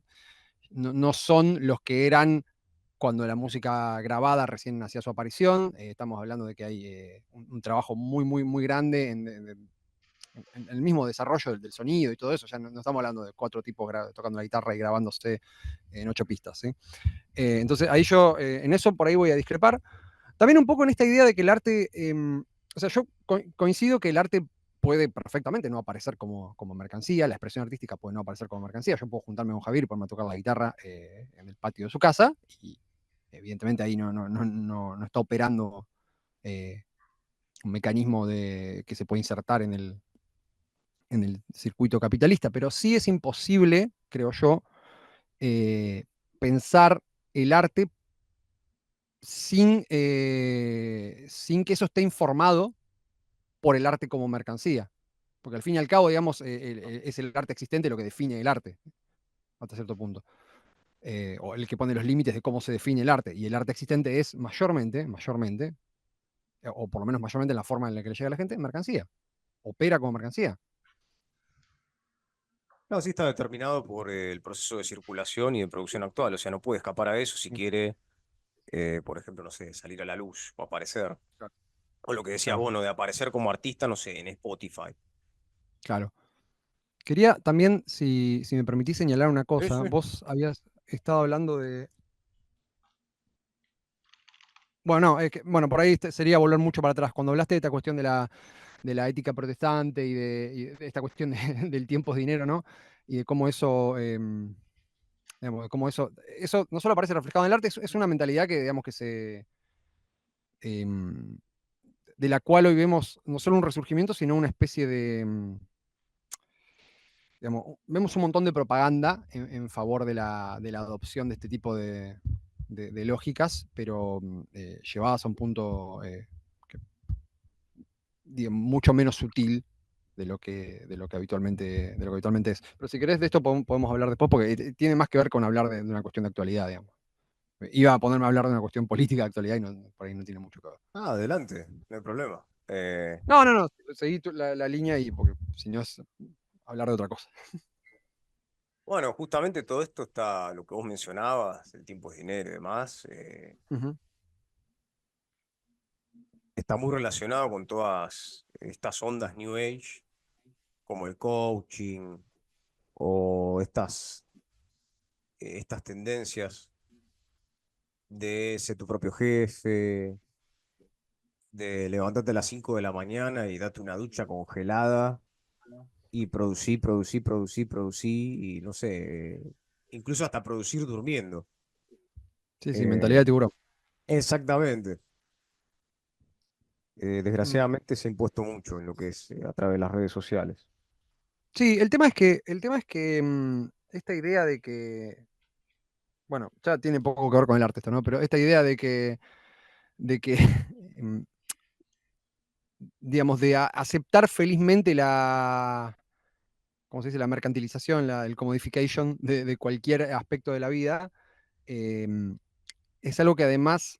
S4: no son los que eran cuando la música grabada recién hacía su aparición. Estamos hablando de que hay un trabajo muy, muy, muy grande en el mismo desarrollo del sonido y todo eso. Ya no estamos hablando de 4 tipos tocando la guitarra y grabándose en 8 pistas. ¿Sí? Entonces, ahí yo, en eso por ahí voy a discrepar. También un poco en esta idea de que el arte, o sea, yo coincido que el arte puede perfectamente no aparecer como mercancía, la expresión artística puede no aparecer como mercancía. Yo puedo juntarme con Javier y ponerme a tocar la guitarra en el patio de su casa y evidentemente ahí no está operando un mecanismo que se puede insertar en el circuito capitalista, pero sí es imposible, creo yo, pensar el arte sin que eso esté informado por el arte como mercancía. Porque al fin y al cabo, digamos, es el arte existente lo que define el arte, hasta cierto punto. O el que pone los límites de cómo se define el arte. Y el arte existente es mayormente, o por lo menos mayormente en la forma en la que le llega a la gente, mercancía. Opera como mercancía.
S3: No, sí está determinado por el proceso de circulación y de producción actual. O sea, no puede escapar a eso si quiere, por ejemplo, no sé, salir a la luz o aparecer.
S4: Claro,
S3: O lo que decías
S4: claro.
S3: vos, ¿no? De aparecer como artista, no sé, en Spotify.
S4: Claro. Quería también, si me permitís señalar una
S3: Sí,
S4: cosa,
S3: sí.
S4: vos habías estado hablando de. Bueno, no, bueno, por ahí sería volver mucho para atrás. Cuando hablaste de esta cuestión de la ética protestante y de esta cuestión del tiempo es dinero, ¿no? Y de cómo eso, digamos, de cómo eso no solo aparece reflejado en el arte, es una mentalidad que, digamos, em, de la cual hoy vemos no solo un resurgimiento, sino una especie digamos, vemos un montón de propaganda en favor de la adopción de este tipo de lógicas, pero llevadas a un punto que, mucho menos sutil de lo que habitualmente es. Pero si querés de esto podemos hablar después, porque tiene más que ver con hablar de una cuestión de actualidad, digamos. Iba a ponerme a hablar de una cuestión política de actualidad y por ahí no tiene mucho que ver.
S3: Ah, adelante, no hay problema.
S4: No, no, no, seguí la línea y porque si no es hablar de otra cosa.
S3: Bueno, justamente todo esto está, lo que vos mencionabas, el tiempo es dinero y demás,
S4: Ujú.
S3: está muy relacionado con todas estas ondas New Age, como el coaching, o estas tendencias de ser tu propio jefe, de levantarte a las 5 de la mañana y darte una ducha congelada y producir, y no sé, incluso hasta producir durmiendo.
S4: Sí, sí, mentalidad
S3: Eh,
S4: de tiburón.
S3: exactamente.
S4: Mm.
S3: Desgraciadamente se ha impuesto mucho en lo que es a través de las redes sociales.
S4: Sí, el tema es que esta idea de que, bueno, ya tiene poco que ver con el arte esto, ¿no? Pero esta idea de que em, digamos, de aceptar felizmente la, ¿cómo se dice? La mercantilización, el commodification de cualquier aspecto de la vida, em, es algo que además,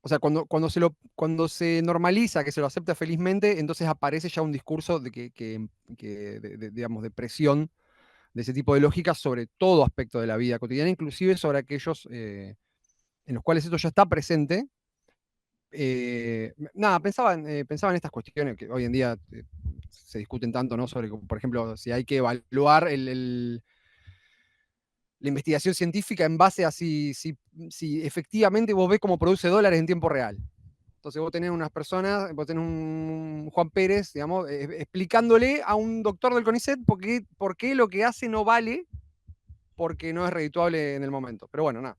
S4: o sea, cuando se normaliza, que se lo acepta felizmente, entonces aparece ya un discurso digamos, de presión de ese tipo de lógicas sobre todo aspecto de la vida cotidiana, inclusive sobre aquellos en los cuales esto ya está presente. Nada, pensaba en estas cuestiones que hoy en día se discuten tanto, ¿no? Sobre, por ejemplo, si hay que evaluar la investigación científica en base a si efectivamente vos ves cómo produce dólares en tiempo real. Entonces vos tenés unas personas, vos tenés un Juan Pérez, digamos, explicándole a un doctor del CONICET por qué lo que hace no vale porque no es redituable en el momento. Pero bueno, nada.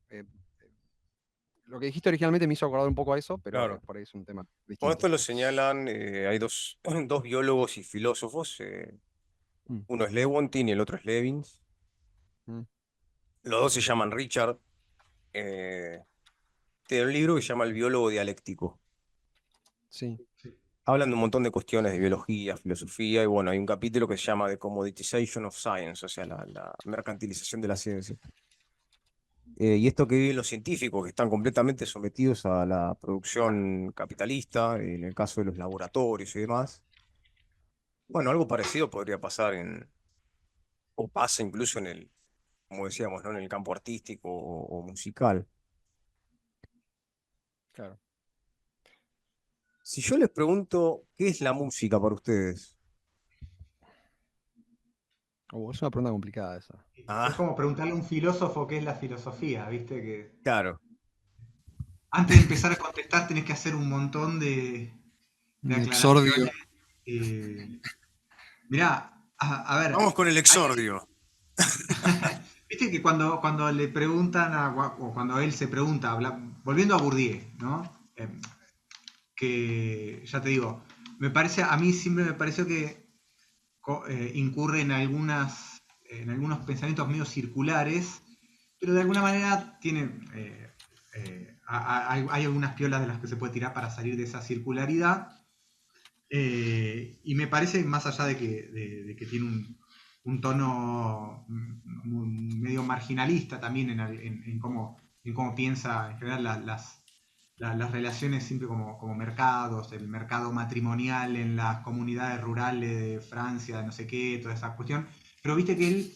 S4: Lo que dijiste originalmente me hizo acordar un poco a eso, pero
S3: Claro.
S4: por ahí es un tema
S3: Bueno,
S4: distinto.
S3: esto lo señalan, hay dos biólogos y filósofos,
S4: Mm,
S3: uno es Lewontin y el otro es Levins.
S4: mm,
S3: Los dos se llaman Richard. eh, Tiene un libro que se llama El biólogo dialéctico.
S4: sí,
S3: Hablan de un montón de cuestiones de biología, filosofía, y bueno, hay un capítulo que se llama The Commoditization of Science, o sea, la mercantilización de la ciencia. Y esto que viven los científicos, que están completamente sometidos a la producción capitalista, en el caso de los laboratorios y demás. Bueno, algo parecido podría pasar o pasa incluso como decíamos, ¿no? En el campo artístico o musical.
S4: claro.
S3: Si yo les pregunto, ¿qué es la música para ustedes?
S4: Es una pregunta complicada esa.
S1: Es
S3: Ah,
S1: como preguntarle a un filósofo qué es la filosofía, ¿viste? Que
S3: claro.
S1: antes de empezar a contestar tenés que hacer un montón de
S4: Un exordio.
S1: aclaraciones. Eh, Mirá, a ver,
S3: Vamos con el
S1: hay-
S3: exordio.
S1: viste que cuando le preguntan o cuando él se pregunta, volviendo a Bourdieu, ¿no? Que ya te digo, a mí siempre me pareció que incurre en algunos pensamientos medio circulares, pero de alguna manera tiene, hay algunas piolas de las que se puede tirar para salir de esa circularidad. Y me parece, más allá de que tiene un tono medio marginalista también en cómo piensa en general las relaciones siempre como mercados, el mercado matrimonial en las comunidades rurales de Francia, no sé qué, toda esa cuestión. Pero viste que él,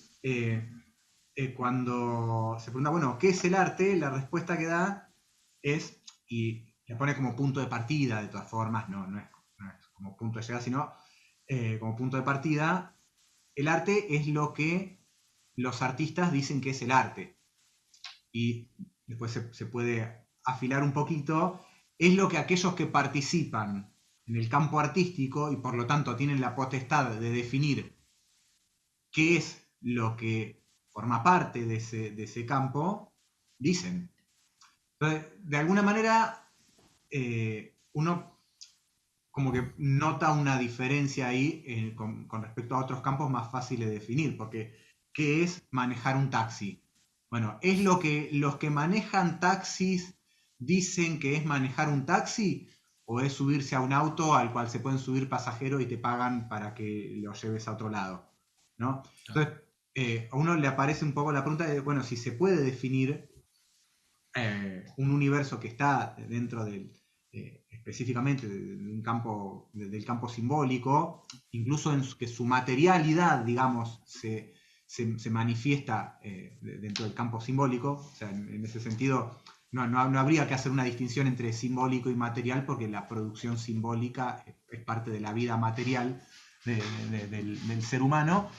S1: cuando se pregunta, bueno, ¿qué es el arte? La respuesta que da es, y le pone como punto de partida, de todas formas, no es como punto de llegada, sino como punto de partida, el arte es lo que los artistas dicen que es el arte. Y después se puede afilar un poquito, es lo que aquellos que participan en el campo artístico y por lo tanto tienen la potestad de definir qué es lo que forma parte de ese campo, dicen. Entonces, de alguna manera, uno como que nota una diferencia ahí con respecto a otros campos más fáciles de definir, porque ¿qué es manejar un taxi? Bueno, ¿es lo que los que manejan taxis dicen que es manejar un taxi? ¿O es subirse a un auto al cual se pueden subir pasajeros y te pagan para que lo lleves a otro lado? ¿No? Entonces, a uno le aparece un poco la pregunta de, bueno, si se puede definir un universo que está dentro específicamente del campo simbólico, incluso que su materialidad, digamos, se manifiesta dentro del campo simbólico. O sea, en ese sentido, no habría que hacer una distinción entre simbólico y material, porque la producción simbólica es parte de la vida material del ser humano.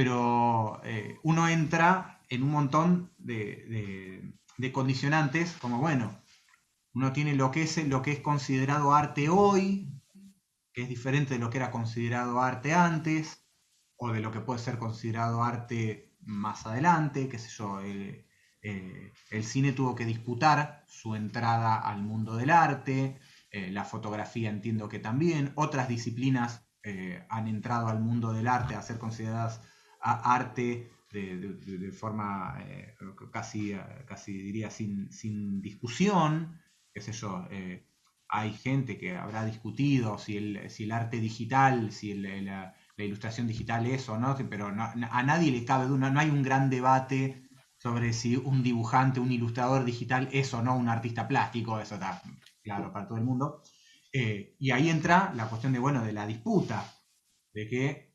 S1: pero uno entra en un montón de condicionantes, como bueno, uno tiene lo que es considerado arte hoy, que es diferente de lo que era considerado arte antes, o de lo que puede ser considerado arte más adelante, qué sé yo. El cine tuvo que disputar su entrada al mundo del arte, la fotografía entiendo que también, otras disciplinas han entrado al mundo del arte a ser consideradas arte de forma casi diría sin discusión, qué sé yo. Hay gente que habrá discutido si el arte digital, si la ilustración digital es o no, pero a nadie le cabe duda, no hay un gran debate sobre si un dibujante, un ilustrador digital es o no un artista plástico, eso está claro para todo el mundo. Y ahí entra la cuestión de la disputa, de que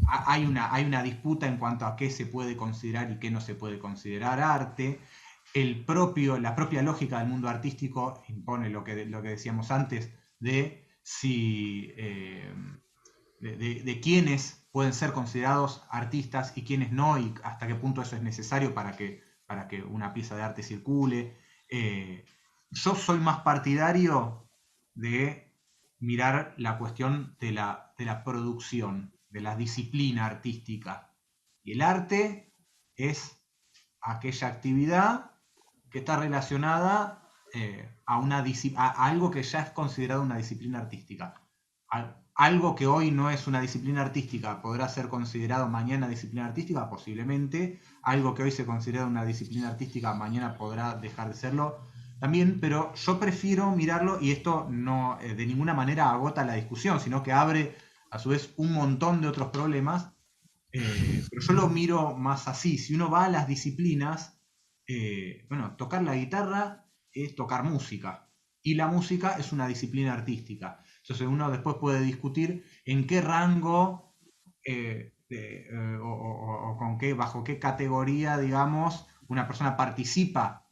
S1: hay una disputa en cuanto a qué se puede considerar y qué no se puede considerar arte. La propia lógica del mundo artístico impone lo que decíamos antes, de si de quiénes pueden ser considerados artistas y quiénes no, y hasta qué punto eso es necesario para que una pieza de arte circule. Yo soy más partidario de mirar la cuestión de la producción, de la disciplina artística. Y el arte es aquella actividad que está relacionada a algo que ya es considerado una disciplina artística. Algo que hoy no es una disciplina artística podrá ser considerado mañana disciplina artística, posiblemente. Algo que hoy se considera una disciplina artística mañana podrá dejar de serlo también, pero yo prefiero mirarlo, y esto no de ninguna manera agota la discusión, sino que abre a su vez un montón de otros problemas. Pero yo lo miro más así. Si uno va a las disciplinas, bueno, tocar la guitarra es tocar música, y la música es una disciplina artística. Entonces uno después puede discutir en qué rango o bajo qué categoría, digamos, una persona participa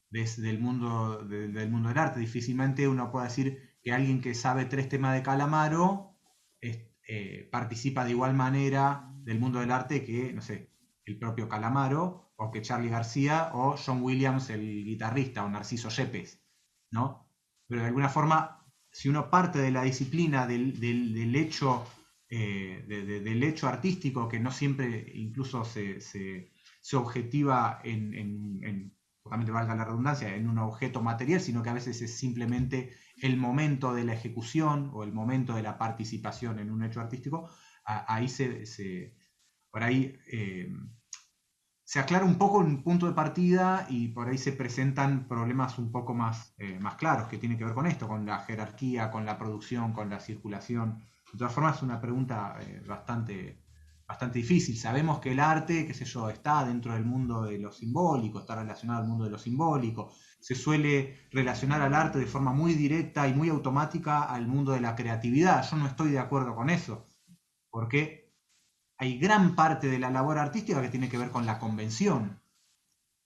S1: desde el mundo del mundo del arte. Difícilmente uno puede decir que alguien que sabe 3 temas de Calamaro participa de igual manera del mundo del arte que, no sé, el propio Calamaro, o que Charly García, o John Williams, el guitarrista, o Narciso Yepes, ¿no? Pero de alguna forma, si uno parte de la disciplina del hecho, del hecho artístico, que no siempre incluso se objetiva justamente valga la redundancia, en un objeto material, sino que a veces es simplemente el momento de la ejecución o el momento de la participación en un hecho artístico, ahí por ahí se aclara un poco un punto de partida, y por ahí se presentan problemas un poco más claros, que tienen que ver con esto, con la jerarquía, con la producción, con la circulación. De todas formas, es una pregunta bastante difícil. Sabemos que el arte, qué sé yo, está dentro del mundo de lo simbólico, está relacionado al mundo de lo simbólico. Se suele relacionar al arte de forma muy directa y muy automática al mundo de la creatividad. Yo no estoy de acuerdo con eso, porque hay gran parte de la labor artística que tiene que ver con la convención,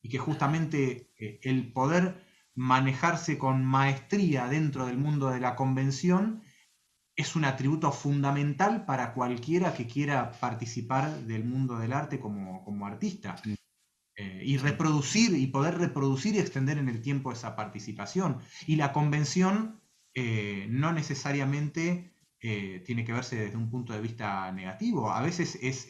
S1: y que justamente el poder manejarse con maestría dentro del mundo de la convención es un atributo fundamental para cualquiera que quiera participar del mundo del arte como artista. Y poder reproducir y extender en el tiempo esa participación. Y la convención no necesariamente tiene que verse desde un punto de vista negativo. A veces es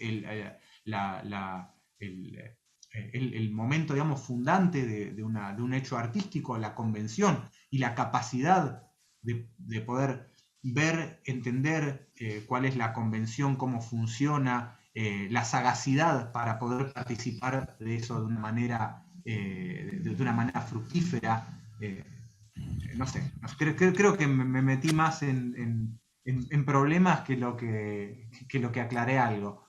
S1: el momento, digamos, fundante de un hecho artístico, la convención, y la capacidad de poder ver, entender cuál es la convención, cómo funciona, la sagacidad para poder participar de eso de una manera fructífera. No sé, creo que me metí más en problemas que lo que aclaré algo.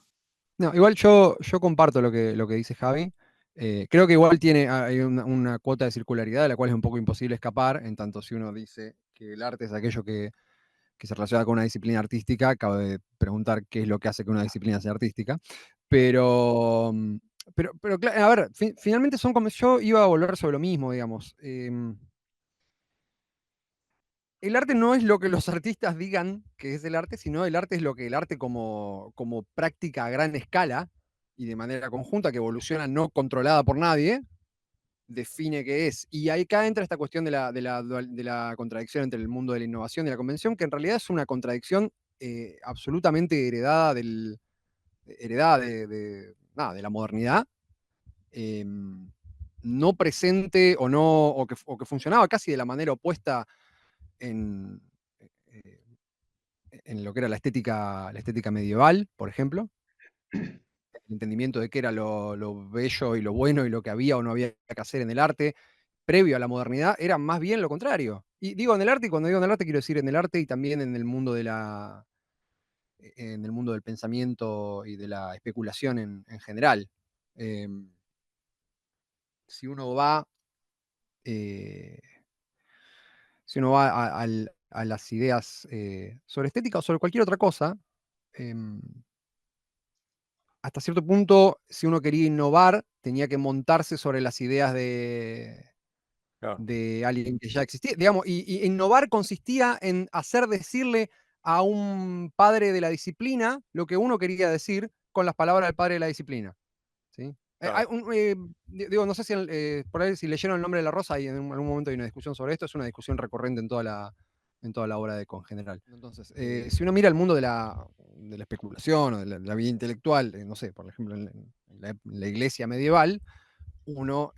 S4: No, igual yo comparto lo que dice Javi. Creo que igual hay una cuota de circularidad de la cual es un poco imposible escapar, en tanto si uno dice que el arte es aquello que se relaciona con una disciplina artística, acabo de preguntar qué es lo que hace que una disciplina sea artística. Pero a ver, finalmente son como, yo iba a volver sobre lo mismo, digamos. el arte no es lo que los artistas digan que es el arte, sino el arte es lo que el arte como práctica a gran escala y de manera conjunta, que evoluciona no controlada por nadie, define qué es. Y acá entra esta cuestión de la contradicción entre el mundo de la innovación y la convención, que en realidad es una contradicción absolutamente heredada de la modernidad, no presente o que funcionaba casi de la manera opuesta en, eh, en lo que era la estética medieval, por ejemplo. El entendimiento de qué era lo bello y lo bueno y lo que había o no había que hacer en el arte, previo a la modernidad, era más bien lo contrario. Y digo en el arte, y cuando digo en el arte, quiero decir en el arte y también en el mundo en el mundo del pensamiento y de la especulación en general. Si uno va, eh, si uno va a las ideas sobre estética o sobre cualquier otra cosa, em, hasta cierto punto, si uno quería innovar, tenía que montarse sobre las ideas
S3: Claro,
S4: de alguien que ya existía. Digamos, y innovar consistía en hacer decirle a un padre de la disciplina lo que uno quería decir con las palabras del padre de la disciplina. ¿Sí?
S3: claro.
S4: Digo, no sé si por ahí si leyeron El nombre de la rosa y en algún momento hay una discusión sobre esto, es una discusión recurrente en toda la obra de Con general. Entonces, si uno mira el mundo de la especulación o de la vida intelectual, no sé, por ejemplo, en la iglesia medieval, uno,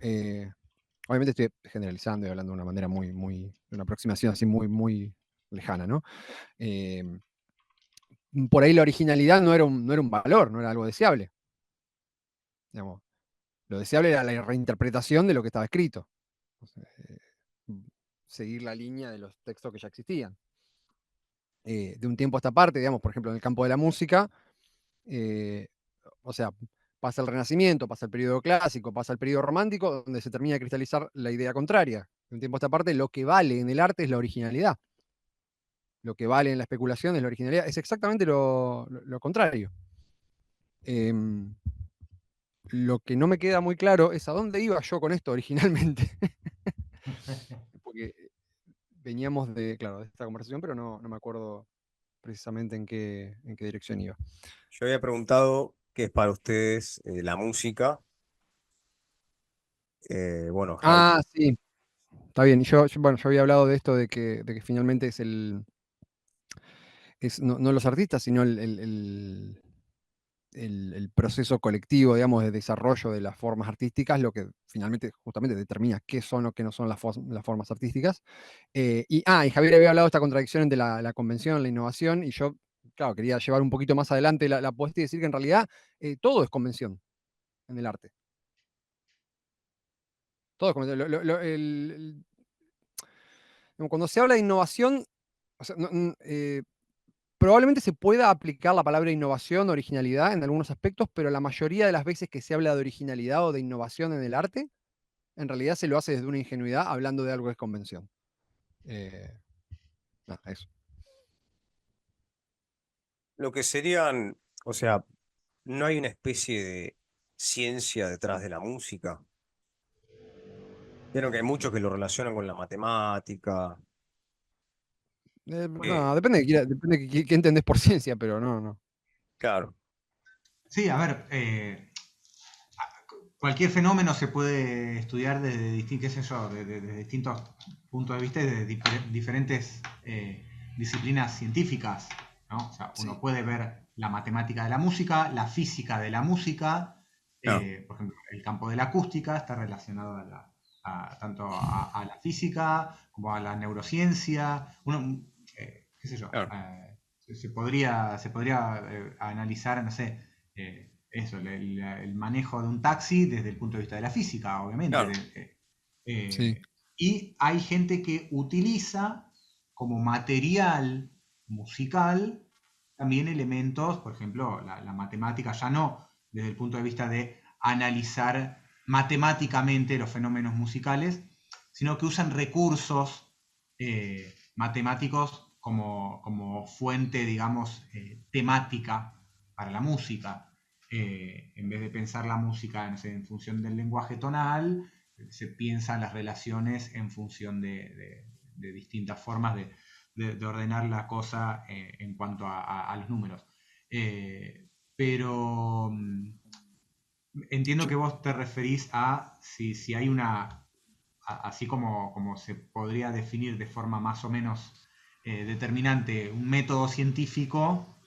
S4: obviamente estoy generalizando y hablando de una manera de una aproximación así muy lejana, ¿no? Eh, por ahí la originalidad no era un valor, no era algo deseable. Digamos, lo deseable era la reinterpretación de lo que estaba escrito. O sea, seguir la línea de los textos que ya existían. De un tiempo a esta parte, digamos, por ejemplo, en el campo de la música, eh, o sea, pasa el Renacimiento, pasa el periodo clásico, pasa el periodo romántico, donde se termina de cristalizar la idea contraria. De un tiempo a esta parte, lo que vale en el arte es la originalidad. Lo que vale en la especulación es la originalidad. Es exactamente lo contrario. Lo que no me queda muy claro es a dónde iba yo con esto originalmente. Porque veníamos claro, de esta conversación, pero no me acuerdo precisamente en qué dirección iba.
S3: Yo había preguntado qué es para ustedes la música. Bueno, Javi,
S4: Ah, sí, está bien. Bueno, yo había hablado de esto, de que finalmente no los artistas, sino el proceso colectivo, digamos, de desarrollo de las formas artísticas, lo que finalmente justamente determina qué son o qué no son las formas artísticas. Y Javier había hablado de esta contradicción entre la convención, la innovación, y yo, claro, quería llevar un poquito más adelante la apuesta y decir que en realidad todo es convención en el arte. Todo es convención. Cuando se habla de innovación, o sea, probablemente se pueda aplicar la palabra innovación, originalidad en algunos aspectos, pero la mayoría de las veces que se habla de originalidad o de innovación en el arte, en realidad se lo hace desde una ingenuidad hablando de algo que es convención. Eso.
S3: lo que serían, o sea, no hay una especie de ciencia detrás de la música. Vieron que hay muchos que lo relacionan con la matemática.
S4: No, depende de qué entendés por ciencia, pero no.
S3: Claro,
S1: Sí, a ver, cualquier fenómeno se puede estudiar desde, qué sé yo, desde distintos puntos de vista y desde diferentes disciplinas científicas, ¿no? O sea, uno
S4: Sí.
S1: puede ver la matemática de la música, la física de la música,
S3: claro,
S1: por ejemplo, el campo de la acústica está relacionado tanto a la física como a la neurociencia. Uno, qué sé yo,
S3: claro,
S1: se podría analizar, no sé, eso, el manejo de un taxi desde el punto de vista de la física, obviamente.
S3: claro.
S4: Sí.
S1: Y hay gente que utiliza como material musical también elementos, por ejemplo, la matemática, ya no desde el punto de vista de analizar matemáticamente los fenómenos musicales, sino que usan recursos matemáticos como fuente, digamos, temática para la música. En vez de pensar la música, no sé, en función del lenguaje tonal, se piensan las relaciones en función de distintas formas de ordenar la cosa en cuanto a los números. Pero entiendo que vos te referís a si hay una, así como se podría definir de forma más o menos determinante, un método científico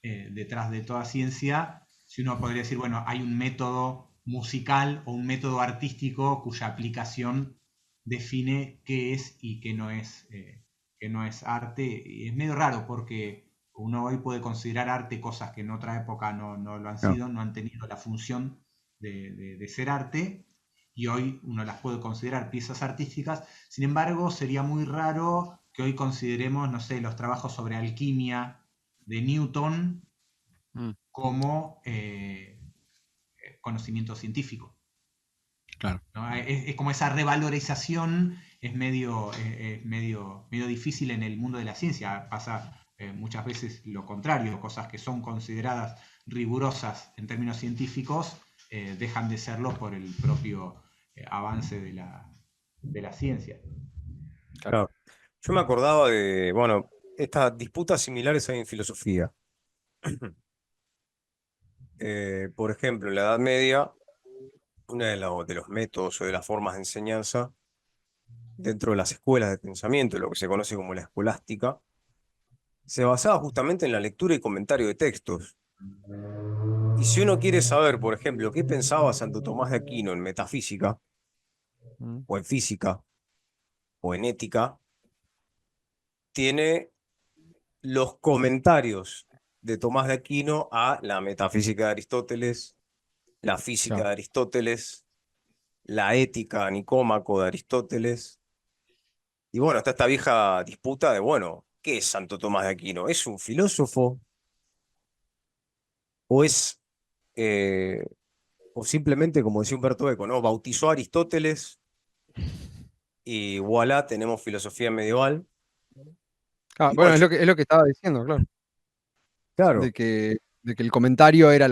S1: detrás de toda ciencia, si uno podría decir, bueno, hay un método musical o un método artístico cuya aplicación define qué es y qué no es arte. Y es medio raro porque uno hoy puede considerar arte cosas que en otra época no lo han
S3: No.
S1: sido, no han tenido la función de ser arte, y hoy uno las puede considerar piezas artísticas. Sin embargo, sería muy raro que hoy consideremos, no sé, los trabajos sobre alquimia de Newton
S4: Mm,
S1: como conocimiento científico,
S4: claro.
S1: ¿no? Es como esa revalorización medio difícil en el mundo de la ciencia. Pasa muchas veces lo contrario, cosas que son consideradas rigurosas en términos científicos dejan de serlo por el propio avance de la ciencia.
S3: Claro. Yo me acordaba de, bueno, estas disputas similares hay en filosofía. Por ejemplo, en la Edad Media, uno de los métodos o de las formas de enseñanza dentro de las escuelas de pensamiento, lo que se conoce como la escolástica, se basaba justamente en la lectura y comentario de textos. Y si uno quiere saber, por ejemplo, qué pensaba Santo Tomás de Aquino en metafísica,
S4: Mm,
S3: o en física, o en ética, tiene los comentarios de Tomás de Aquino a la metafísica de Aristóteles, la física
S4: claro.
S3: de Aristóteles, la ética a Nicómaco de Aristóteles. Y bueno, está esta vieja disputa de, bueno, ¿qué es Santo Tomás de Aquino? ¿Es un filósofo? ¿O es, eh, o simplemente, como decía Humberto Eco, ¿no? Bautizó a Aristóteles y voilà, tenemos filosofía medieval.
S4: Ah,
S3: Y
S4: bueno,
S3: bueno, yo,
S4: es lo que estaba diciendo, claro.
S3: claro,
S4: De que el comentario era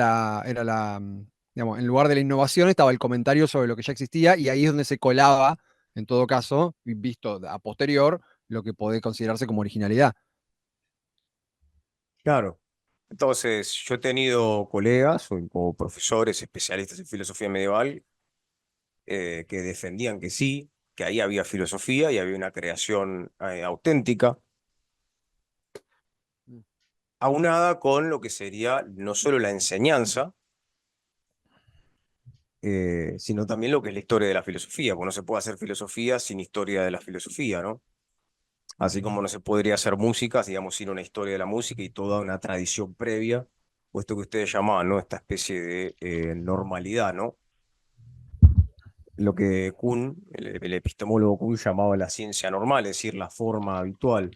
S4: digamos, en lugar de la innovación estaba el comentario sobre lo que ya existía, y ahí es donde se colaba, en todo caso, visto a posterior, lo que puede considerarse como originalidad.
S3: claro. Entonces, yo he tenido colegas o profesores especialistas en filosofía medieval que defendían que sí, que ahí había filosofía y había una creación auténtica,
S4: Mm.
S3: aunada con lo que sería no solo la enseñanza, sino también lo que es la historia de la filosofía, porque no se puede hacer filosofía sin historia de la filosofía, ¿no? Así como no se podría hacer música, digamos, sin una historia de la música y toda una tradición previa, o esto que ustedes llamaban, ¿no? Esta especie de normalidad, ¿no? Lo que Kuhn, el epistemólogo Kuhn, llamaba la ciencia normal, es decir, la forma habitual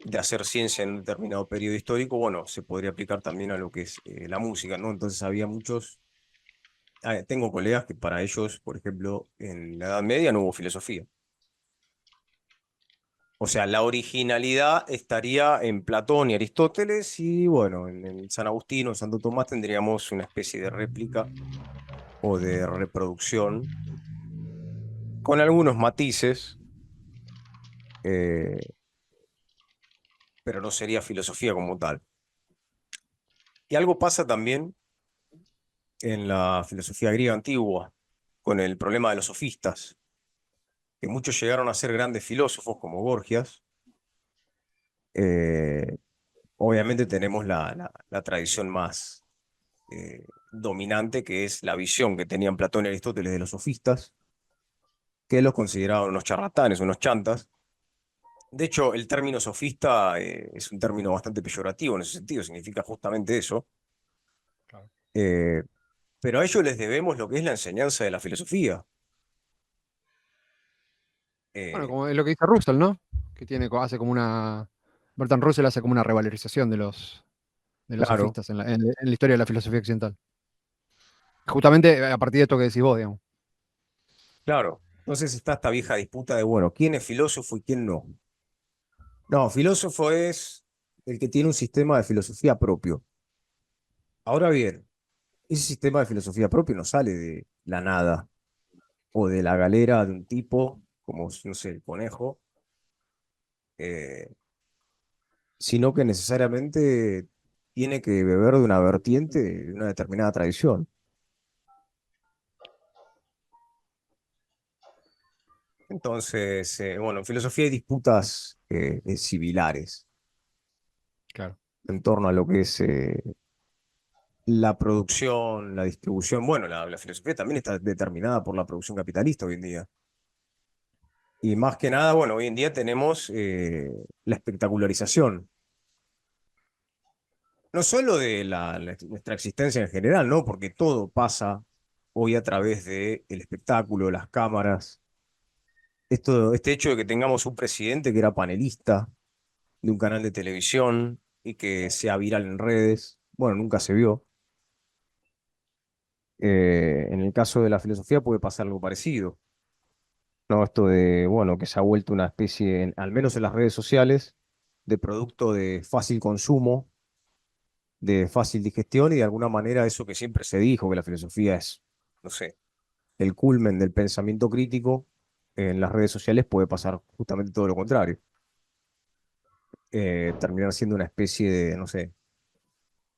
S3: de hacer ciencia en un determinado periodo histórico, bueno, se podría aplicar también a lo que es la música, ¿no? Entonces había muchos, tengo colegas que para ellos, por ejemplo, en la Edad Media no hubo filosofía. O sea, la originalidad estaría en Platón y Aristóteles y bueno, en San Agustín o Santo Tomás tendríamos una especie de réplica o de reproducción con algunos matices, eh, pero no sería filosofía como tal. Y algo pasa también en la filosofía griega antigua con el problema de los sofistas, que muchos llegaron a ser grandes filósofos como Gorgias. Eh, Obviamente tenemos la tradición más dominante, que es la visión que tenían Platón y Aristóteles de los sofistas, que los consideraban unos charlatanes, unos chantas. De hecho, el término sofista es un término bastante peyorativo en ese sentido, significa justamente eso.
S4: Claro.
S3: Eh, pero a ellos les debemos lo que es la enseñanza de la filosofía.
S4: Bueno,
S3: Eh,
S4: como es lo que dice Russell, ¿no? Que hace como una. Bertrand Russell hace como una revalorización de los
S3: claro,
S4: sofistas en la historia de la filosofía occidental. Justamente a partir de esto que decís vos, digamos.
S3: claro. Entonces está esta vieja disputa de, bueno, ¿quién es filósofo y quién no? No, filósofo es el que tiene un sistema de filosofía propio. Ahora bien, ese sistema de filosofía propio no sale de la nada o de la galera de un tipo como, no sé, el conejo, sino que necesariamente tiene que beber de una vertiente, de una determinada tradición. Entonces, bueno, en filosofía hay disputas similares
S4: Claro.
S3: en torno a lo que es la producción, la distribución. Bueno, la filosofía también está determinada por la producción capitalista hoy en día. Y más que nada, bueno, hoy en día tenemos la espectacularización, no solo de nuestra existencia en general, ¿no? Porque todo pasa hoy a través del espectáculo, las cámaras. Este hecho de que tengamos un presidente que era panelista de un canal de televisión y que sea viral en redes, bueno, nunca se vio. En el caso de la filosofía puede pasar algo parecido, ¿no? Esto de, bueno, que se ha vuelto una especie, al menos en las redes sociales, de producto de fácil consumo, de fácil digestión y de alguna manera eso que siempre se dijo, que la filosofía es, no sé, el culmen del pensamiento crítico, en las redes sociales puede pasar justamente todo lo contrario. Terminar siendo una especie de, no sé,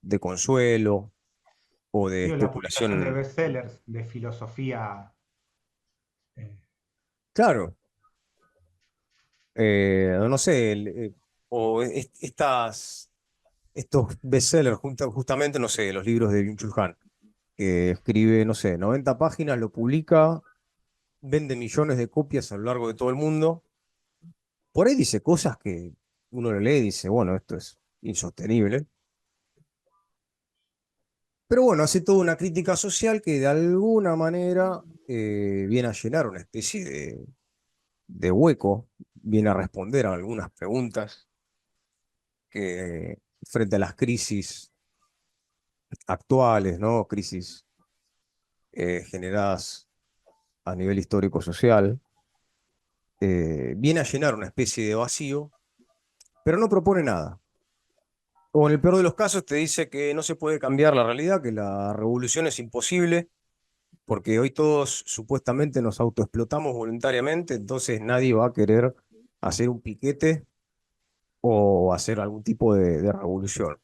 S3: de consuelo o de
S5: Sí, o la publicación de
S3: especulación.
S5: bestsellers de filosofía. eh,
S3: Claro, no sé, o estos bestsellers, justamente, no sé, los libros de Byung-Chul Han, que escribe, no sé, 90 páginas, lo publica, vende millones de copias a lo largo de todo el mundo. Por ahí dice cosas que uno lo lee y dice, bueno, esto es insostenible. Pero bueno, hace toda una crítica social que de alguna manera viene a llenar una especie de hueco, viene a responder a algunas preguntas que frente a las crisis actuales, ¿no? Crisis generadas a nivel histórico-social, viene a llenar una especie de vacío, pero no propone nada. O en el peor de los casos te dice que no se puede cambiar la realidad, que la revolución es imposible, porque hoy todos supuestamente nos autoexplotamos voluntariamente, entonces nadie va a querer hacer un piquete o hacer algún tipo de revolución.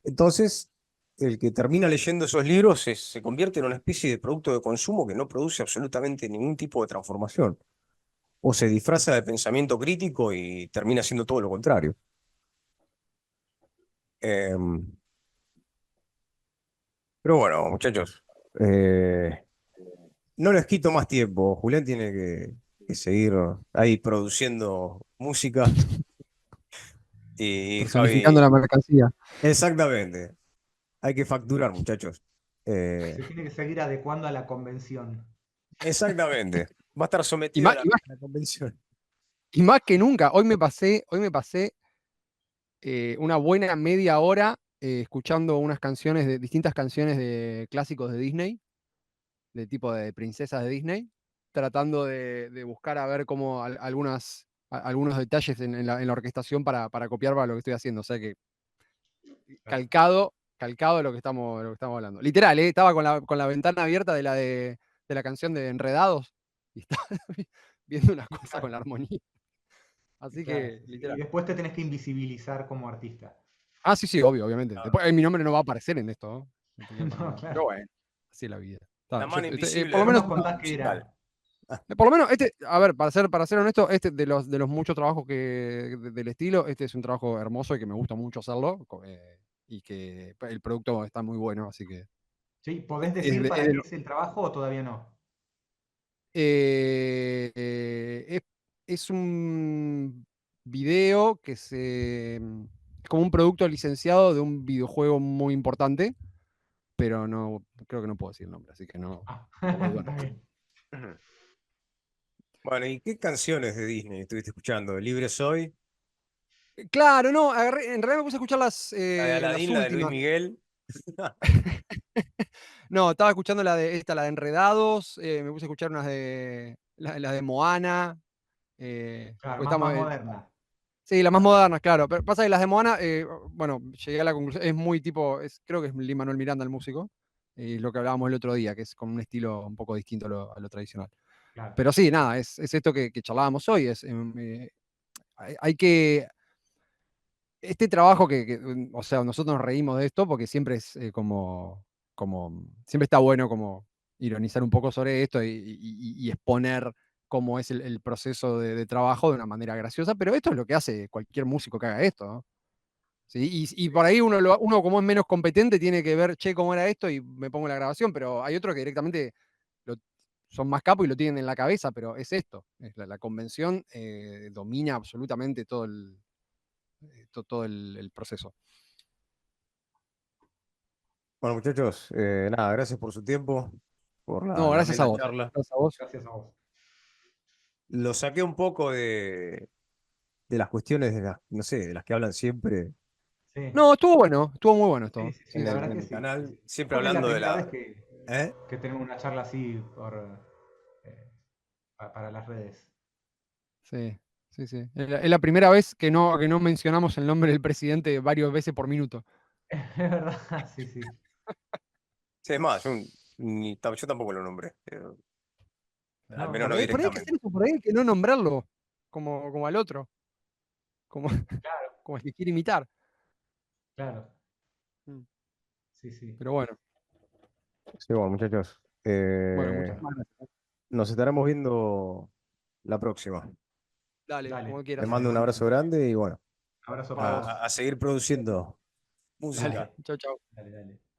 S3: Entonces, el que termina leyendo esos libros se convierte en una especie de producto de consumo que no produce absolutamente ningún tipo de transformación. O se disfraza de pensamiento crítico y termina siendo todo lo contrario. Em, pero bueno, muchachos, no les quito más tiempo. Julián tiene que seguir ahí produciendo música y
S4: Personificando
S3: Javi,
S4: la mercancía.
S3: exactamente. Hay que facturar, muchachos. Eh,
S5: Se tiene que seguir adecuando a la convención.
S3: exactamente. Va a estar
S4: Y
S3: sometido a
S4: más,
S3: la,
S4: y más,
S3: a la convención.
S4: y más que nunca, hoy me pasé una buena media hora escuchando unas canciones distintas canciones de clásicos de Disney, de tipo de princesas de Disney, tratando de buscar a ver cómo algunos detalles en la orquestación para copiar para lo que estoy haciendo. O sea que calcado de lo que estamos hablando. Literal, estaba con la ventana abierta de la canción de Enredados y estaba viendo una cosa con la armonía. Así
S5: Claro,
S4: que,
S5: sí, sí. Y
S4: literal.
S5: después te tenés que invisibilizar como artista.
S4: Ah, sí, sí, obvio, obviamente.
S3: La,
S4: Después mi nombre no va a aparecer en esto, ¿no? No tenía para
S5: No,
S4: nada.
S5: claro.
S4: Pero bueno, así es la vida.
S3: la mano invisible
S4: Por lo
S3: del
S5: Después
S4: menos,
S5: nos
S3: mercado
S5: contás qué
S3: musical.
S5: era.
S4: por lo menos, a ver, para ser honesto, de los muchos trabajos del estilo, este es un trabajo hermoso y que me gusta mucho hacerlo. Y que el producto está muy bueno, así que
S5: ¿Sí? ¿Podés
S4: es
S5: decir
S4: de, es
S5: para
S4: de
S5: qué
S4: lo-
S5: es el trabajo o todavía no?
S4: es un video es como un producto licenciado de un videojuego muy importante, pero no creo que no puedo decir el nombre, así que no,
S5: Ah,
S4: por las dudas
S5: está
S4: no.
S5: bien.
S3: Ujú. Bueno, ¿y qué canciones de Disney estuviste escuchando? ¿Libre Soy?
S4: Claro, no, en realidad me puse a escuchar
S3: ¿La de
S4: las
S3: Aladín, la de Luis
S4: últimas.
S3: Miguel?
S4: No, estaba escuchando la de Enredados, me puse a escuchar la de Moana,
S5: Claro,
S4: pues estamos,
S5: más moderna.
S4: sí, las más modernas, claro. Pero pasa que las de Moana, bueno, llegué a la conclusión, es muy tipo, creo que es Lin-Manuel Miranda el músico, y lo que hablábamos el otro día, que es con un estilo un poco distinto a lo tradicional.
S5: Claro.
S4: Pero sí, nada, es esto que charlábamos hoy, hay que este trabajo o sea, nosotros nos reímos de esto porque siempre es siempre está bueno como ironizar un poco sobre esto y exponer cómo es el proceso de trabajo de una manera graciosa, pero esto es lo que hace cualquier músico que haga esto, ¿no? ¿Sí? Y por ahí uno como es menos competente tiene que ver, che, cómo era esto y me pongo la grabación, pero hay otros que directamente lo- son más capos y lo tienen en la cabeza, pero es esto, la convención domina absolutamente todo el proceso.
S3: Bueno, muchachos, nada, gracias por su tiempo, por
S4: No,
S3: la
S4: gracias a
S3: amena
S4: vos.
S3: charla.
S4: Gracias a vos.
S5: Gracias a vos.
S3: Lo saqué un poco de las cuestiones de las, no sé, de las que hablan siempre
S5: Sí,
S4: No, estuvo bueno, estuvo muy bueno
S5: sí,
S4: esto.
S5: sí, sí,
S3: en
S5: la
S3: el,
S5: verdad
S3: en
S5: que
S3: el
S5: sí. Sí,
S3: canal,
S5: sí.
S3: siempre
S5: Creo que es la
S3: hablando de
S5: primera
S3: la...
S5: vez
S3: ¿Eh?
S5: que tenemos una charla así para las redes.
S4: Sí, sí, sí. Es la primera vez que no mencionamos el nombre del presidente varias veces por minuto.
S5: Es verdad, sí, sí.
S3: Sí, es más, yo tampoco lo nombré, al
S5: No,
S3: menos
S5: no,
S3: no
S4: Por ahí hay que hacer
S3: directamente.
S4: eso, por ahí hay que no nombrarlo como al otro, como,
S5: claro,
S4: como el que quiere imitar.
S5: claro.
S4: Mm.
S5: Sí, sí.
S4: Pero bueno,
S3: Sí, bueno, muchachos,
S4: bueno,
S5: Bueno,
S4: muchísimas gracias.
S3: nos estaremos viendo la próxima.
S4: Dale,
S5: dale,
S4: como
S3: Les
S4: quieras.
S5: dale,
S3: mando un abrazo
S5: buenísimo.
S3: grande y bueno,
S5: Abrazo para
S3: a,
S5: vos.
S3: a seguir produciendo
S4: Dale,
S3: música.
S4: chau, chau.
S5: Dale, dale.